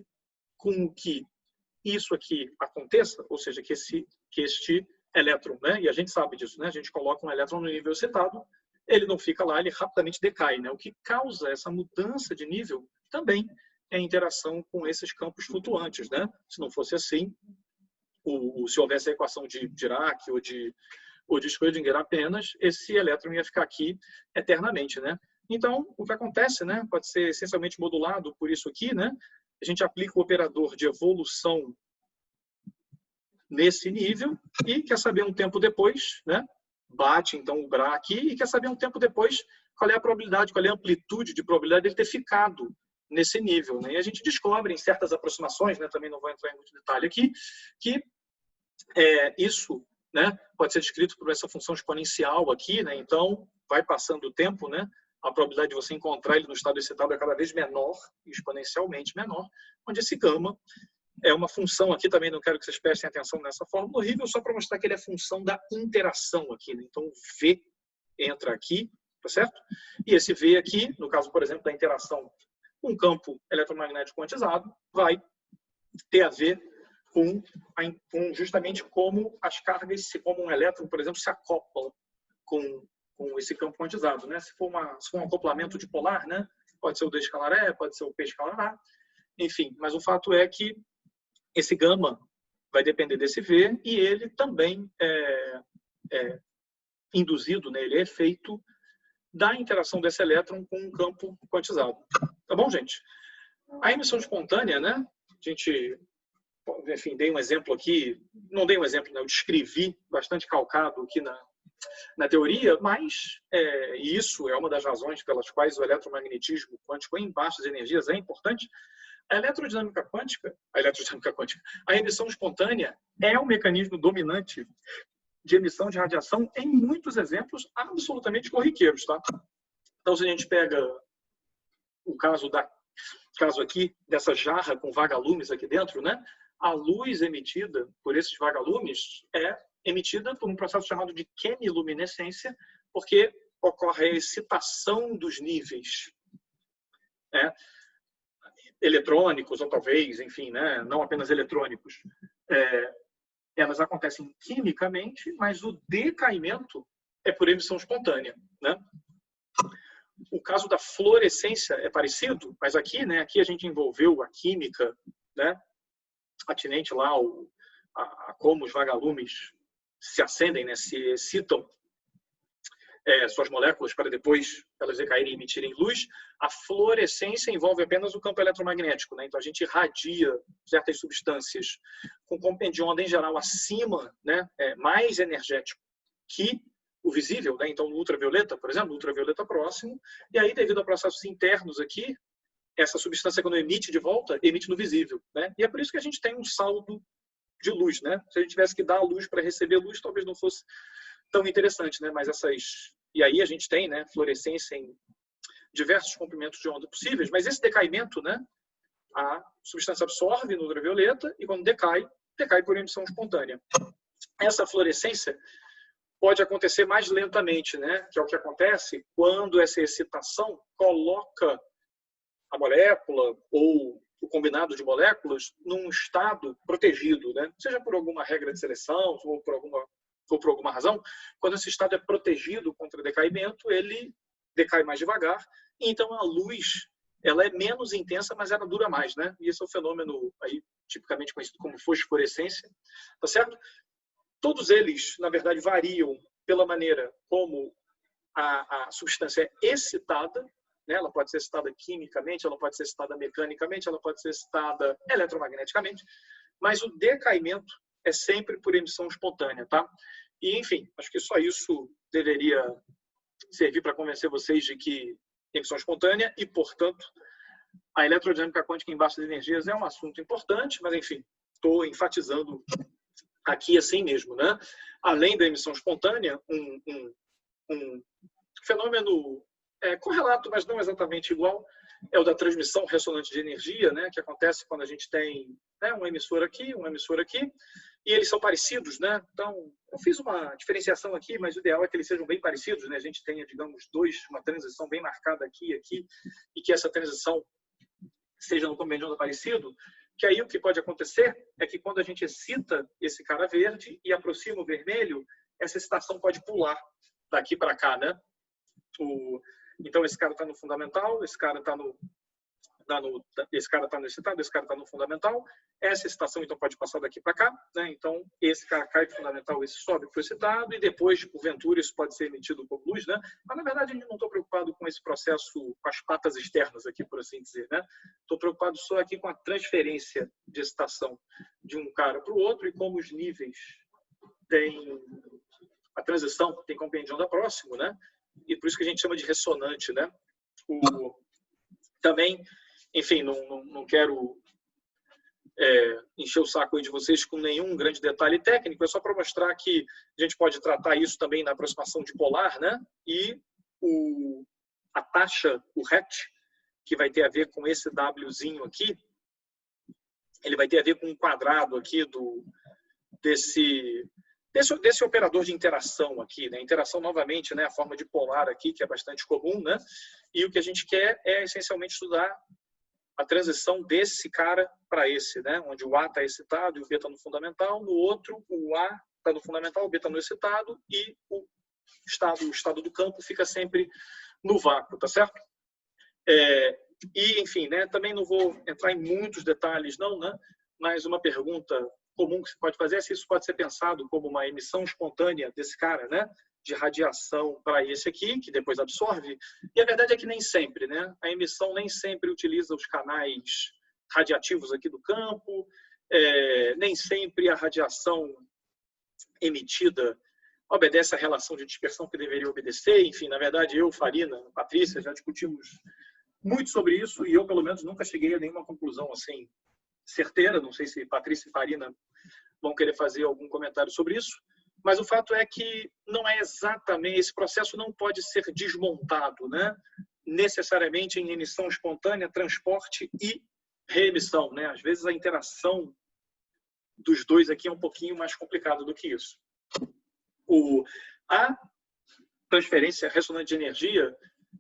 com que isso aqui aconteça, ou seja, que este elétron, né? E a gente sabe disso, né? A gente coloca um elétron no nível excitado, ele não fica lá, ele rapidamente decai, né? O que causa essa mudança de nível também é a interação com esses campos flutuantes, né? Se não fosse assim, se houvesse a equação de Dirac ou de Schrödinger apenas, esse elétron ia ficar aqui eternamente, né? Então, o que acontece, né? Pode ser essencialmente modulado por isso aqui, né? A gente aplica o operador de evolução nesse nível e quer saber um tempo depois, né? Bate então o Bra aqui e quer saber um tempo depois qual é a probabilidade, qual é a amplitude de probabilidade dele ter ficado nesse nível, né? E a gente descobre em certas aproximações, né? Também não vou entrar em muito detalhe aqui, que isso, né? Pode ser descrito por essa função exponencial aqui, né? Então vai passando o tempo, né? A probabilidade de você encontrar ele no estado excitado é cada vez menor, exponencialmente menor, onde esse gama é uma função aqui, também não quero que vocês prestem atenção nessa fórmula horrível, só para mostrar que ele é função da interação aqui, né? Então, V entra aqui, tá certo? E esse V aqui, no caso, por exemplo, da interação com um campo eletromagnético quantizado, vai ter a ver com justamente como as cargas, como um elétron, por exemplo, se acoplam com esse campo quantizado, né? Se for um acoplamento dipolar, né? Pode ser o D escalar E, pode ser o P escalar A, enfim. Mas o fato é que esse gama vai depender desse V e ele também é induzido, né? Ele é efeito da interação desse elétron com um campo quantizado. Tá bom, gente? A emissão espontânea, né? A gente, enfim, dei um exemplo aqui, não dei um exemplo, né? Eu descrevi bastante calcado aqui na teoria, mas isso é uma das razões pelas quais o eletromagnetismo quântico em baixas energias é importante. A eletrodinâmica quântica, a emissão espontânea é um mecanismo dominante de emissão de radiação em muitos exemplos absolutamente corriqueiros, tá? Então, se a gente pega o caso aqui dessa jarra com vagalumes aqui dentro, né? A luz emitida por esses vagalumes é emitida por um processo chamado de quemiluminescência, porque ocorre a excitação dos níveis eletrônicos, ou talvez, enfim, né, não apenas eletrônicos. Elas acontecem quimicamente, mas o decaimento é por emissão espontânea, né? O caso da fluorescência é parecido, mas aqui, né, aqui a gente envolveu a química, né, atinente lá a como os vagalumes se acendem, né, se excitam suas moléculas para depois elas decaírem e emitirem luz. A fluorescência envolve apenas o campo eletromagnético, né? Então a gente irradia certas substâncias com comprimento de onda em geral acima, né, mais energético que o visível, né? Então no ultravioleta, por exemplo, ultravioleta próximo, e aí devido a processos internos aqui, essa substância quando emite de volta, emite no visível, né? E é por isso que a gente tem um saldo de luz, né? Se a gente tivesse que dar a luz para receber luz, talvez não fosse tão interessante, né? Mas e aí a gente tem, né, fluorescência em diversos comprimentos de onda possíveis, mas esse decaimento, né, a substância absorve no ultravioleta e quando decai por emissão espontânea. Essa fluorescência pode acontecer mais lentamente, né, que é o que acontece quando essa excitação coloca a molécula ou o combinado de moléculas num estado protegido, né? Seja por alguma regra de seleção ou por alguma razão, quando esse estado é protegido contra decaimento, ele decai mais devagar, e então a luz ela é menos intensa, mas ela dura mais, né? E esse é o fenômeno aí tipicamente conhecido como fosforescência, tá certo? Todos eles, na verdade, variam pela maneira como a substância é excitada, né? Ela pode ser excitada quimicamente, ela pode ser excitada mecanicamente, ela pode ser excitada eletromagneticamente, mas o decaimento é sempre por emissão espontânea, tá? E, enfim, acho que só isso deveria servir para convencer vocês de que emissão espontânea e, portanto, a eletrodinâmica quântica em baixas energias é um assunto importante, mas, enfim, estou enfatizando aqui assim mesmo, né? Além da emissão espontânea, um fenômeno correlato, mas não exatamente igual, é o da transmissão ressonante de energia, né, que acontece quando a gente tem, né, um emissor aqui, e eles são parecidos, né? Então, eu fiz uma diferenciação aqui, mas o ideal é que eles sejam bem parecidos, né? A gente tenha, digamos, uma transição bem marcada aqui, e que essa transição seja no comprimento de onda parecido, que aí o que pode acontecer é que quando a gente excita esse cara verde e aproxima o vermelho, essa excitação pode pular daqui para cá, né? Então, esse cara está no fundamental, esse cara está no excitado, esse cara está no fundamental. Essa excitação, então, pode passar daqui para cá, né? Então, esse cara cai do fundamental, esse sobe para o excitado, e depois, porventura, isso pode ser emitido como luz, né? Mas, na verdade, a gente não estou preocupado com esse processo, com as patas externas aqui, por assim dizer, né? Estou preocupado só aqui com a transferência de excitação de um cara para o outro e como os níveis têm a transição, tem compendião da próximo, né? E por isso que a gente chama de ressonante, né? Também, enfim, não quero encher o saco aí de vocês com nenhum grande detalhe técnico, é só para mostrar que a gente pode tratar isso também na aproximação dipolar, né? E a taxa, o RET, que vai ter a ver com esse Wzinho aqui, ele vai ter a ver com um quadrado aqui desse operador de interação aqui, né? Interação, novamente, né? A forma de polar aqui, que é bastante comum, né? E o que a gente quer é, essencialmente, estudar a transição desse cara para esse, né? Onde o A está excitado e o B está no fundamental, no outro, o A está no fundamental, o B está no excitado e o estado do campo fica sempre no vácuo, tá certo? E, enfim, né? Também não vou entrar em muitos detalhes, não, né? Mas uma pergunta comum que se pode fazer é se isso pode ser pensado como uma emissão espontânea desse cara, né? De radiação para esse aqui, que depois absorve. E a verdade é que nem sempre, né? A emissão nem sempre utiliza os canais radiativos aqui do campo, nem sempre a radiação emitida obedece à relação de dispersão que deveria obedecer. Enfim, na verdade, eu, Farina, Patrícia, já discutimos muito sobre isso e eu, pelo menos, nunca cheguei a nenhuma conclusão assim certeira. Não sei se Patrícia e Farina vão querer fazer algum comentário sobre isso. Mas o fato é que não é exatamente, esse processo não pode ser desmontado, né? Necessariamente em emissão espontânea, transporte e reemissão, né? Às vezes a interação dos dois aqui é um pouquinho mais complicado do que isso. A transferência ressonante de energia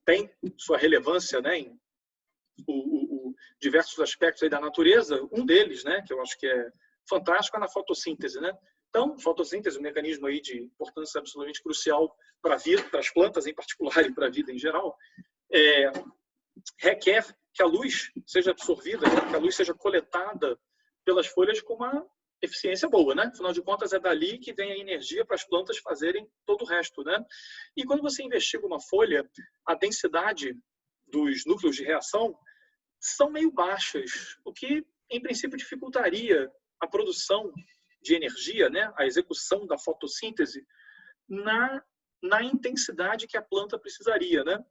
tem sua relevância, né, em diversos aspectos aí da natureza. Um deles, né, que eu acho que é fantástico, é na fotossíntese, né? Então, fotossíntese é um mecanismo aí de importância absolutamente crucial para a vida, para as plantas em particular e para a vida em geral, requer que a luz seja absorvida, que a luz seja coletada pelas folhas com uma eficiência boa, né? Afinal de contas, é dali que vem a energia para as plantas fazerem todo o resto, né? E quando você investiga uma folha, a densidade dos núcleos de reação são meio baixas, o que, em princípio, dificultaria a produção de energia, né? A execução da fotossíntese na intensidade que a planta precisaria, né?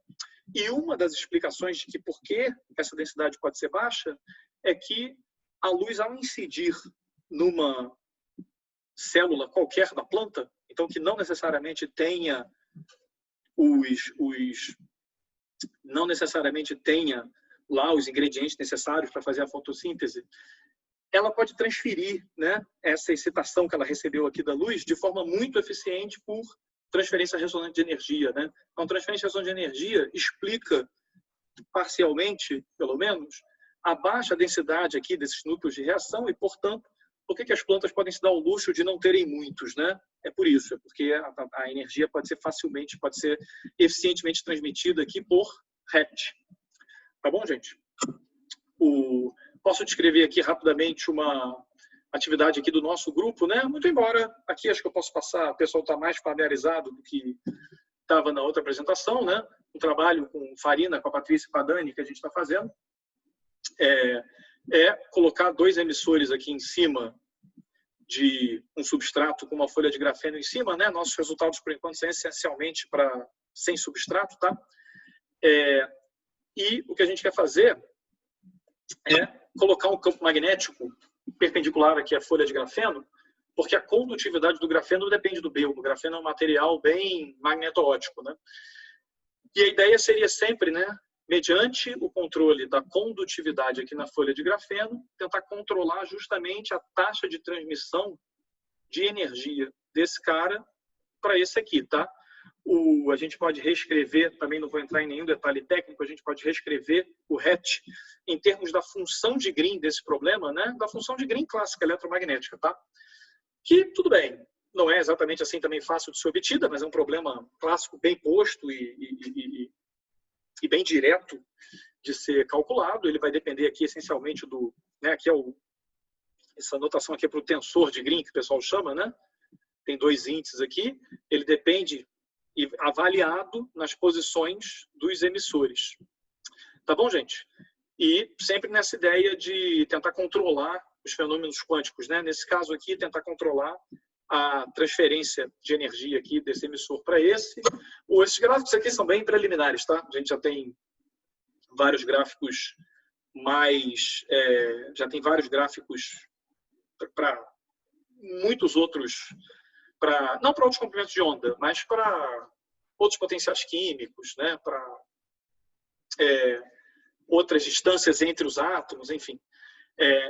E uma das explicações de que por que essa densidade pode ser baixa é que a luz, ao incidir numa célula qualquer da planta, então que não necessariamente tenha não necessariamente tenha lá os ingredientes necessários para fazer a fotossíntese, ela pode transferir, né, essa excitação que ela recebeu aqui da luz de forma muito eficiente por transferência ressonante de energia, né? Então, transferência ressonante de energia explica parcialmente, pelo menos, a baixa densidade aqui desses núcleos de reação e, portanto, por que as plantas podem se dar o luxo de não terem muitos, né? É por isso, é porque a energia pode ser eficientemente transmitida aqui por RET. Tá bom, gente? Posso descrever aqui rapidamente uma atividade aqui do nosso grupo, né? Muito embora aqui acho que eu posso passar, o pessoal está mais familiarizado do que estava na outra apresentação, né? Um trabalho com Farina, com a Patrícia e com a Dani que a gente está fazendo é colocar dois emissores aqui em cima de um substrato com uma folha de grafeno em cima, né? Nossos resultados, por enquanto, são essencialmente sem substrato, tá? E o que a gente quer fazer é colocar um campo magnético perpendicular aqui à folha de grafeno, porque a condutividade do grafeno depende do B. O grafeno é um material bem magneto-óptico, né? E a ideia seria sempre, né, mediante o controle da condutividade aqui na folha de grafeno, tentar controlar justamente a taxa de transmissão de energia desse cara para esse aqui, tá? a gente pode reescrever, também não vou entrar em nenhum detalhe técnico, a gente pode reescrever o RET em termos da função de Green desse problema, né? Da função de Green clássica eletromagnética, tá? Que, tudo bem, não é exatamente assim também fácil de ser obtida, mas é um problema clássico bem posto e bem direto de ser calculado. Ele vai depender aqui essencialmente do... Né, aqui essa notação aqui é para o tensor de Green, que o pessoal chama, né? Tem 2 índices aqui. Ele depende e avaliado nas posições dos emissores. Tá bom, gente? E sempre nessa ideia de tentar controlar os fenômenos quânticos, né? Nesse caso aqui, tentar controlar a transferência de energia aqui desse emissor para esse. Esses gráficos aqui são bem preliminares, tá? A gente já tem vários gráficos já tem vários gráficos para muitos outros, não para outros comprimentos de onda, mas para outros potenciais químicos, né? Para outras distâncias entre os átomos, enfim.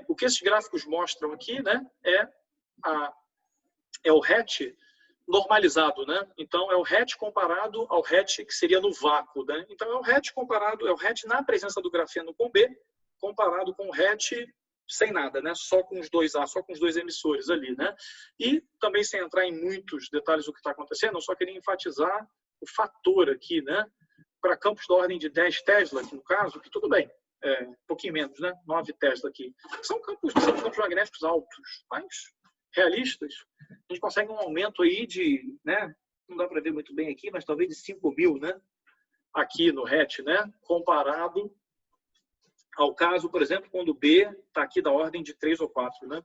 O que esses gráficos mostram aqui, né, é o RET normalizado, né? Então, é o RET comparado ao RET que seria no vácuo, né? Então, é o RET na presença do grafeno com B, comparado com o RET sem nada, né? Só com os dois emissores ali, né? E também, sem entrar em muitos detalhes do que está acontecendo, eu só queria enfatizar o fator aqui, né? Para campos da ordem de 10 Tesla, aqui no caso, que tudo bem, um pouquinho menos, né? 9 Tesla aqui. São campos magnéticos altos, mas realistas. A gente consegue um aumento aí de, né? Não dá para ver muito bem aqui, mas talvez de 5.000, né? Aqui no RET, né? Comparado ao caso, por exemplo, quando o B está aqui da ordem de 3 ou 4, né?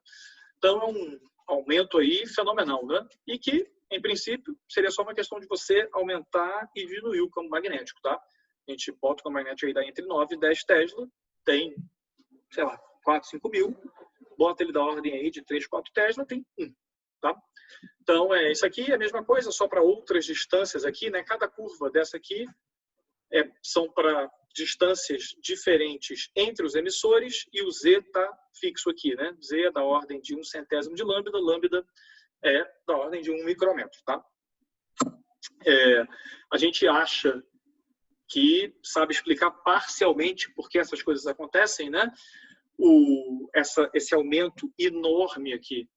Então, é um aumento aí fenomenal, né? E que, em princípio, seria só uma questão de você aumentar e diminuir o campo magnético, tá? A gente bota o campo magnético aí da entre 9 e 10 Tesla, tem, sei lá, 4, 5 mil, bota ele da ordem aí de 3, 4 Tesla, tem 1, tá? Então, isso aqui é a mesma coisa, só para outras distâncias aqui, né? Cada curva dessa aqui são para distâncias diferentes entre os emissores e o Z está fixo aqui, né? Z é da ordem de 1/100º de lambda, lambda é da ordem de 1 micrômetro, tá? A gente acha que sabe explicar parcialmente por que essas coisas acontecem, né? Esse aumento enorme aqui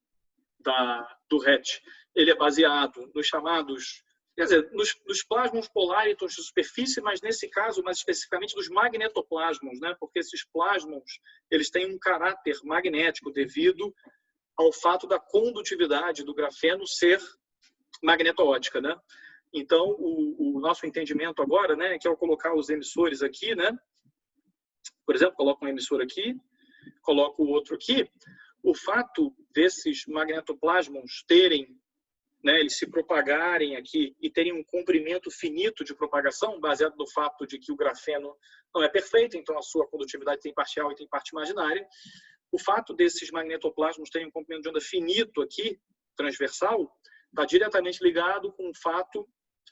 do RET, ele é baseado nos chamados, quer dizer, nos plasmons poláricos de superfície, mas nesse caso, mais especificamente dos magnetoplasmons, né? Porque esses plasmons, eles têm um caráter magnético devido ao fato da condutividade do grafeno ser magneto-ótica, né? Então, o nosso entendimento agora, né, é que ao colocar os emissores aqui, né? Por exemplo, coloco um emissor aqui, coloco o outro aqui, o fato desses magnetoplasmons terem, né, eles se propagarem aqui e terem um comprimento finito de propagação, baseado no fato de que o grafeno não é perfeito, então a sua condutividade tem parte real e tem parte imaginária. O fato desses magnetoplasmos terem um comprimento de onda finito aqui, transversal, está diretamente ligado com o fato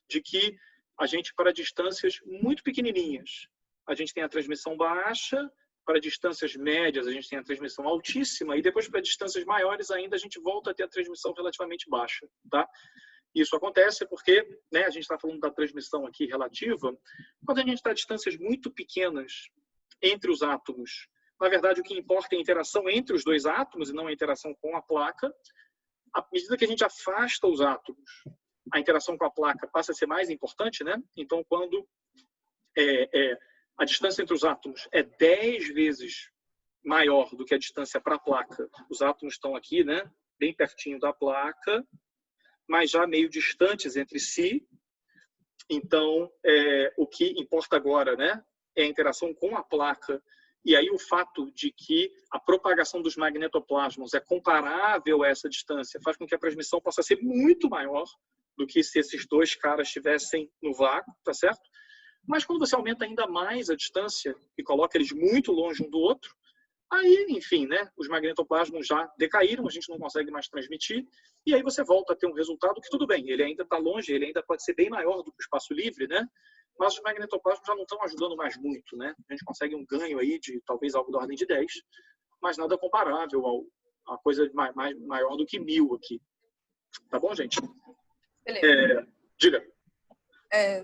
de que a gente, para distâncias muito pequenininhas, a gente tem a transmissão baixa, para distâncias médias a gente tem a transmissão altíssima e depois para distâncias maiores ainda a gente volta a ter a transmissão relativamente baixa, tá? Isso acontece porque, né, a gente está falando da transmissão aqui relativa, quando a gente está a distâncias muito pequenas entre os átomos. Na verdade, o que importa é a interação entre os dois átomos e não a interação com a placa. À medida que a gente afasta os átomos, a interação com a placa passa a ser mais importante, né? Então, quando a distância entre os átomos é 10 vezes maior do que a distância para a placa, os átomos estão aqui, né? Bem pertinho da placa, mas já meio distantes entre si. Então, o que importa agora, né, é a interação com a placa. E aí o fato de que a propagação dos magnetoplasmos é comparável a essa distância faz com que a transmissão possa ser muito maior do que se esses dois caras estivessem no vácuo, tá certo? Mas quando você aumenta ainda mais a distância e coloca eles muito longe um do outro, aí, enfim, né, os magnetoplasmos já decaíram, a gente não consegue mais transmitir, e aí você volta a ter um resultado que, tudo bem, ele ainda está longe, ele ainda pode ser bem maior do que o espaço livre, né? Mas os magnetoplasmos já não estão ajudando mais muito, né? A gente consegue um ganho aí de talvez algo da ordem de 10, mas nada comparável a coisa maior do que 1000 aqui. Tá bom, gente? Beleza. Diga.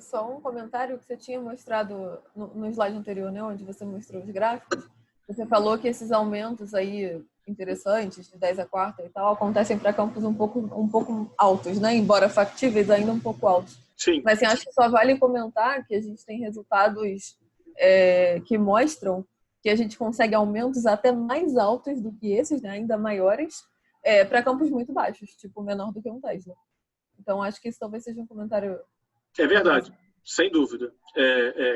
Só um comentário que você tinha mostrado no slide anterior, né, onde você mostrou os gráficos. Você falou que esses aumentos aí interessantes, de 10 a quarta e tal, acontecem para campos um pouco altos, né? Embora factíveis, ainda um pouco altos. Sim. Mas assim, acho que só vale comentar que a gente tem resultados que mostram que a gente consegue aumentos até mais altos do que esses, né? Ainda maiores, para campos muito baixos, tipo menor do que um Tesla. Então, acho que isso talvez seja um comentário... É verdade, sem dúvida.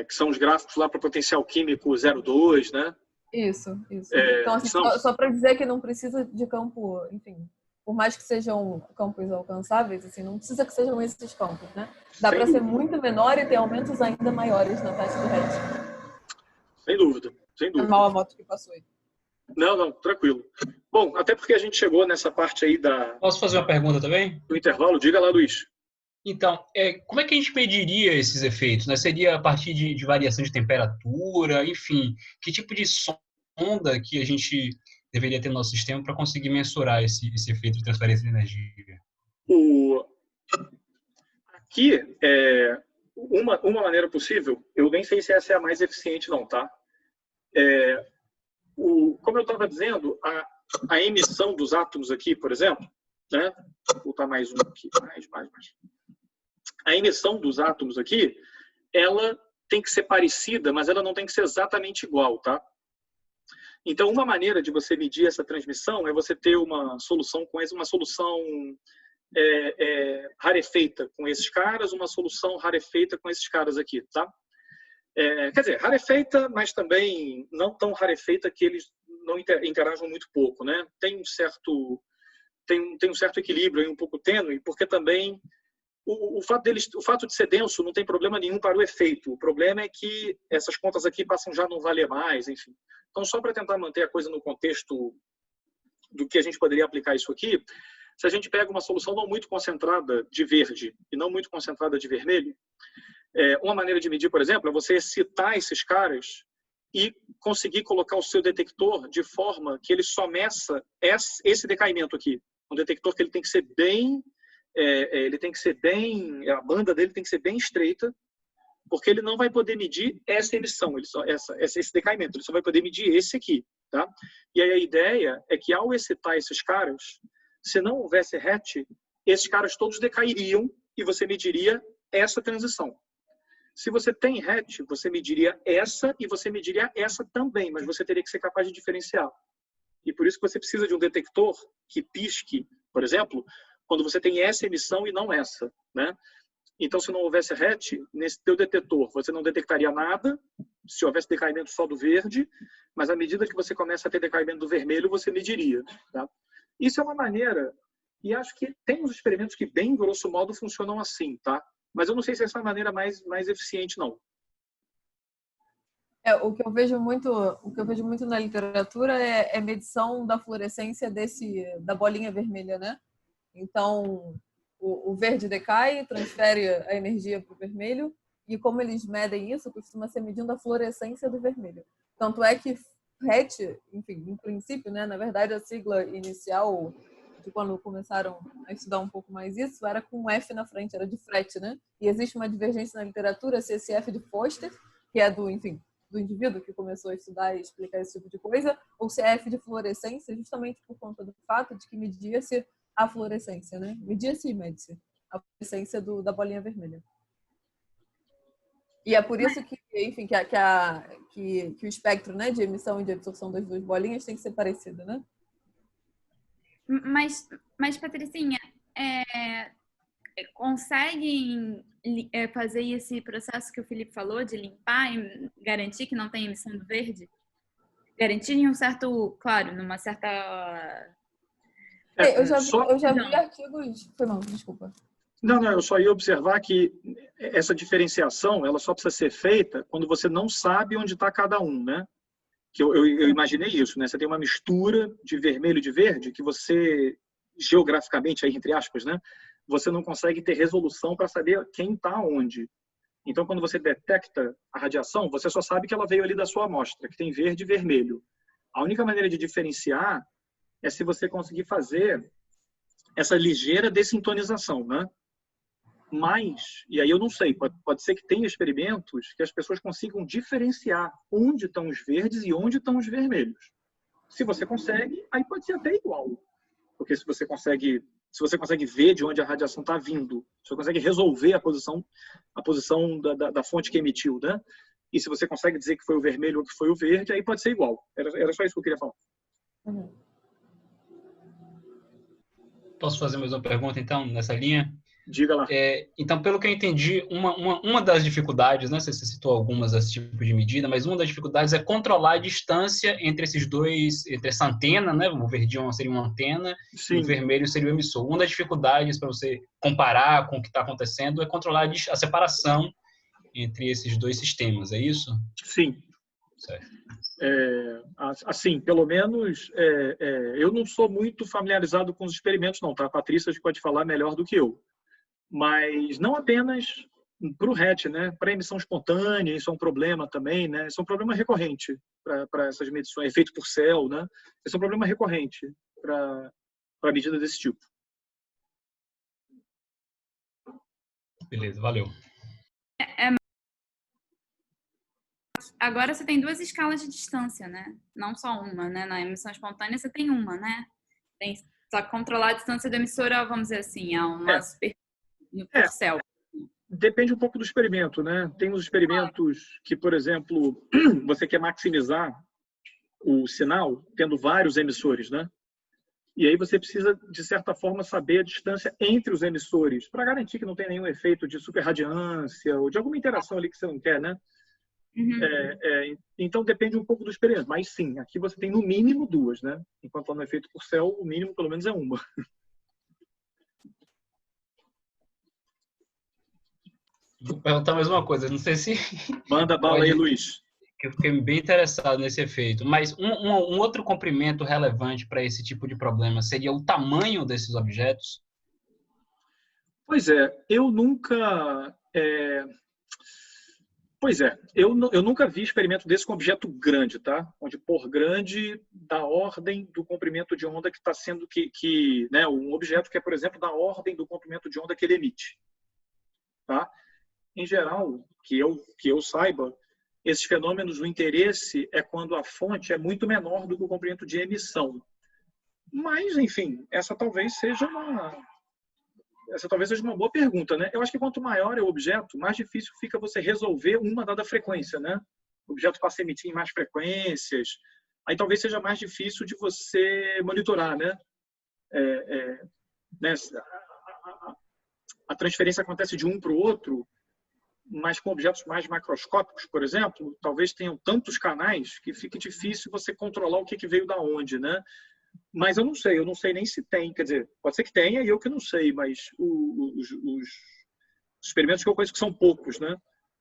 Que são os gráficos lá para potencial químico 0,2, né? Isso. Então, assim, só para dizer que não precisa de campo, enfim, por mais que sejam campos alcançáveis, assim, não precisa que sejam esses campos, né? Dá para ser muito menor e ter aumentos ainda maiores na taxa do RET. Sem dúvida. É mal a moto que passou aí. Não, tranquilo. Bom, até porque a gente chegou nessa parte aí Posso fazer uma pergunta também? do intervalo. Diga lá, Luiz. Então, como é que a gente mediria esses efeitos, né? Seria a partir de variação de temperatura, enfim, que tipo de sonda que a gente deveria ter no nosso sistema para conseguir mensurar esse efeito de transferência de energia? Aqui, uma maneira possível, eu nem sei se essa é a mais eficiente não, tá? Como eu estava dizendo, a emissão dos átomos aqui, por exemplo, né? Vou botar mais um aqui, mais. A emissão dos átomos aqui, ela tem que ser parecida, mas ela não tem que ser exatamente igual, tá? Então, uma maneira de você medir essa transmissão é você ter uma solução rarefeita com esses caras, uma solução rarefeita com esses caras aqui, tá? Quer dizer, rarefeita, mas também não tão rarefeita que eles não interagem muito pouco, né? Tem um certo equilíbrio aí um pouco tênue, porque também o fato de ser denso não tem problema nenhum para o efeito. O problema é que essas contas aqui passam já a não valer mais, enfim. Então, só para tentar manter a coisa no contexto do que a gente poderia aplicar isso aqui, se a gente pega uma solução não muito concentrada de verde e não muito concentrada de vermelho, uma maneira de medir, por exemplo, é você excitar esses caras e conseguir colocar o seu detector de forma que ele só meça esse decaimento aqui. Um detector que ele tem que ser bem... a banda dele tem que ser bem estreita, porque ele não vai poder medir essa emissão, esse decaimento, ele só vai poder medir esse aqui, tá? E aí a ideia é que ao excitar esses caras, se não houvesse RET, esses caras todos decairiam e você mediria essa transição. Se você tem RET, você mediria essa e você mediria essa também, mas você teria que ser capaz de diferenciar. E por isso que você precisa de um detector que pisque, por exemplo, quando você tem essa emissão e não essa, né? Então, se não houvesse RET, nesse teu detetor, você não detectaria nada, se houvesse decaimento só do verde, mas à medida que você começa a ter decaimento do vermelho, você mediria, tá? Isso é uma maneira, e acho que tem uns experimentos que, bem grosso modo, funcionam assim, tá? Mas eu não sei se essa é a maneira mais eficiente, não. O que eu vejo muito na literatura é medição da fluorescência da bolinha vermelha, né? Então, o verde decai, transfere a energia para o vermelho, e como eles medem isso, costuma ser medindo a fluorescência do vermelho. Tanto é que RET, enfim, em princípio, né, na verdade, a sigla inicial, de quando começaram a estudar um pouco mais isso, era com F na frente, era de FRET, né? E existe uma divergência na literatura se esse F de Foster, que é do indivíduo que começou a estudar e explicar esse tipo de coisa, ou se é F de fluorescência, justamente por conta do fato de que media-se a fluorescência, né? Media-se e mede-se a fluorescência da bolinha vermelha. E é por isso que, enfim, que o espectro, né, de emissão e de absorção das duas bolinhas tem que ser parecido, né? Mas Patricinha, conseguem fazer esse processo que o Felipe falou de limpar e garantir que não tem emissão do verde? Garantir em um certo, claro, numa certa... Eu já vi artigos... Foi mal, desculpa. Não, eu só ia observar que essa diferenciação, ela só precisa ser feita quando você não sabe onde está cada um, né? Que eu imaginei isso, né? Você tem uma mistura de vermelho e de verde que você, geograficamente, aí, entre aspas, né? Você não consegue ter resolução para saber quem está onde. Então, quando você detecta a radiação, você só sabe que ela veio ali da sua amostra, que tem verde e vermelho. A única maneira de diferenciar é se você conseguir fazer essa ligeira dessintonização, né? Mas, e aí eu não sei, pode ser que tenha experimentos que as pessoas consigam diferenciar onde estão os verdes e onde estão os vermelhos. Se você consegue, aí pode ser até igual. Porque se você consegue ver de onde a radiação está vindo, se você consegue resolver a posição da fonte que emitiu, né? E se você consegue dizer que foi o vermelho ou que foi o verde, aí pode ser igual. Era só isso que eu queria falar. Posso fazer mais uma pergunta, então, nessa linha? Diga lá. Então, pelo que eu entendi, uma das dificuldades, né, você citou algumas desse tipo de medida, mas uma das dificuldades é controlar a distância entre esses dois, entre essa antena, né, o verdinho seria uma antena, Sim. e o vermelho seria o emissor. Uma das dificuldades para você comparar com o que está acontecendo é controlar a separação entre esses dois sistemas, é isso? Sim. Certo. Assim, pelo menos, eu não sou muito familiarizado com os experimentos, não, tá? A Patrícia pode falar melhor do que eu. Mas não apenas para o RET, né? Para a emissão espontânea, isso é um problema também, né? Isso é um problema recorrente para essas medições, efeito Purcell, né? Isso é um problema recorrente para medida desse tipo. Beleza, valeu. Agora você tem 2 escalas de distância, né? Não só uma, né? Na emissão espontânea você tem uma, né? Só que controlar a distância do emissor, vamos dizer assim, no Purcell. Depende um pouco do experimento, né? Tem uns experimentos que, por exemplo, você quer maximizar o sinal tendo vários emissores, né? E aí você precisa, de certa forma, saber a distância entre os emissores para garantir que não tem nenhum efeito de superradiância ou de alguma interação ali que você não quer, né? Então depende um pouco do experimento. Mas sim, aqui você tem no mínimo 2, né? Enquanto lá no efeito Purcell, o mínimo pelo menos é uma. Vou perguntar mais uma coisa, não sei se... Manda bala aí, Luiz. Que eu fiquei bem interessado nesse efeito. Mas um outro comprimento relevante para esse tipo de problema seria o tamanho desses objetos? Pois é, eu nunca... eu nunca vi experimento desse com objeto grande, tá? Onde por grande da ordem do comprimento de onda que está sendo né, um objeto que é, por exemplo, da ordem do comprimento de onda que ele emite, tá? Em geral, que eu saiba, esses fenômenos, o interesse é quando a fonte é muito menor do que o comprimento de emissão. Mas, enfim, essa talvez seja uma boa pergunta, né? Eu acho que quanto maior é o objeto, mais difícil fica você resolver uma dada frequência, né? O objeto passa a emitir em mais frequências, aí talvez seja mais difícil de você monitorar, né? A transferência acontece de um para o outro, mas com objetos mais macroscópicos, por exemplo, talvez tenham tantos canais que fique difícil você controlar o que veio da onde, né? Mas eu não sei nem se tem, quer dizer, pode ser que tenha e eu que não sei, mas os experimentos que eu conheço que são poucos, né?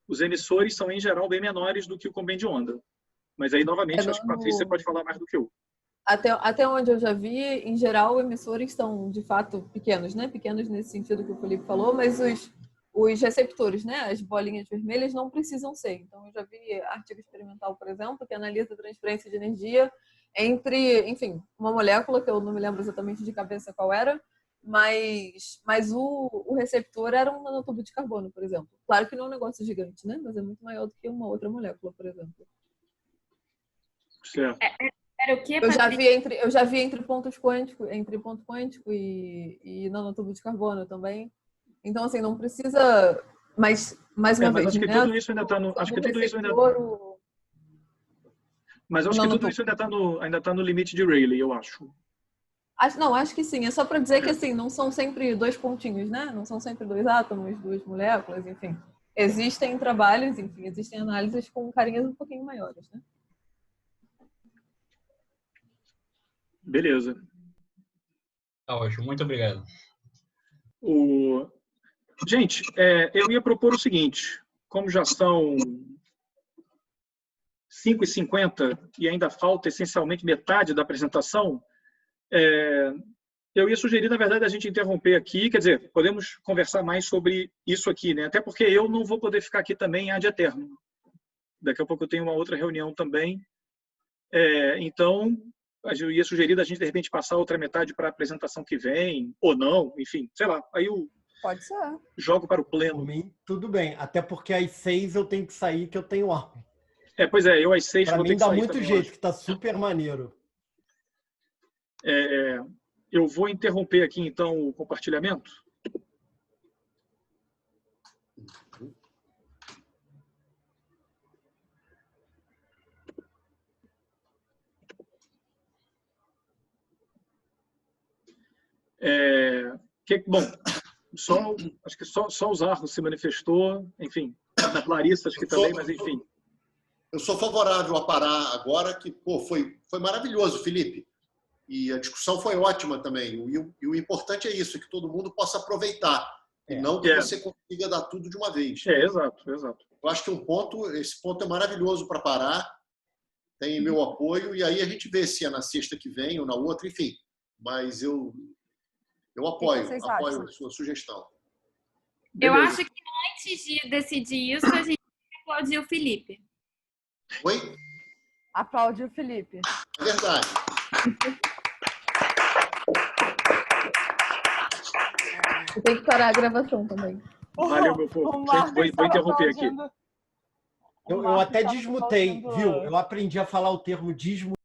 Os emissores são, em geral, bem menores do que o comprimento de onda. Mas aí, novamente, acho que a Patrícia pode falar mais do que eu. Até onde eu já vi, em geral, emissores são, de fato, pequenos, né? Pequenos nesse sentido que o Felipe falou, mas os receptores, né? As bolinhas vermelhas não precisam ser. Então, eu já vi artigo experimental, por exemplo, que analisa a transferência de energia entre, enfim, uma molécula, que eu não me lembro exatamente de cabeça qual era, mas o receptor era um nanotubo de carbono, por exemplo. Claro que não é um negócio gigante, né? Mas é muito maior do que uma outra molécula, por exemplo. Certo. Era o que, eu já vi entre ponto quântico e nanotubo de carbono também. Então, assim, não precisa... Mas, mais uma vez, acho que tudo isso ainda está no... Acho que tudo isso ainda... Mas acho que tudo isso ainda está no limite de Rayleigh, eu acho. Acho que sim. É só para dizer que, assim, não são sempre 2 pontinhos, né? Não são sempre 2 átomos, 2 moléculas, enfim. Existem trabalhos, enfim, existem análises com carinhas um pouquinho maiores, né? Beleza. Tá ótimo, muito obrigado. Gente, eu ia propor o seguinte, como já são 5h50 e ainda falta essencialmente metade da apresentação, eu ia sugerir, na verdade, a gente interromper aqui, quer dizer, podemos conversar mais sobre isso aqui, né? Até porque eu não vou poder ficar aqui também ad eterno. Daqui a pouco eu tenho uma outra reunião também. Então, eu ia sugerir da gente, de repente, passar a outra metade para a apresentação que vem, ou não, enfim, sei lá. Aí Pode ser. Jogo para o Por pleno. mim, tudo bem. Até porque às 6 eu tenho que sair, que eu tenho aula. Pois é, eu às 6 Pra vou ter mim que dá sair muito também jeito, hoje. que tá super maneiro. Eu vou interromper aqui, então, o compartilhamento. Bom, acho que só o Zarro se manifestou, enfim, a Clarissa acho que também, mas enfim. Eu sou favorável a parar agora, que pô, foi maravilhoso, Felipe. E a discussão foi ótima também. E o importante é isso, que todo mundo possa aproveitar. E não que você consiga dar tudo de uma vez. Exato. Eu acho que esse ponto é maravilhoso para parar. Tem meu apoio. E aí a gente vê se é na sexta que vem ou na outra, enfim. Mas eu apoio a sua sugestão. Eu Beleza. acho que antes de decidir isso, a gente aplaudiu o Felipe. Oi? Aplaudiu o Felipe. É verdade. Você tem que parar a gravação também. Valeu, meu povo. O Marcos Vou estava interromper aqui. aplaudindo. Eu até desmutei, viu? Eu aprendi a falar o termo desmutar.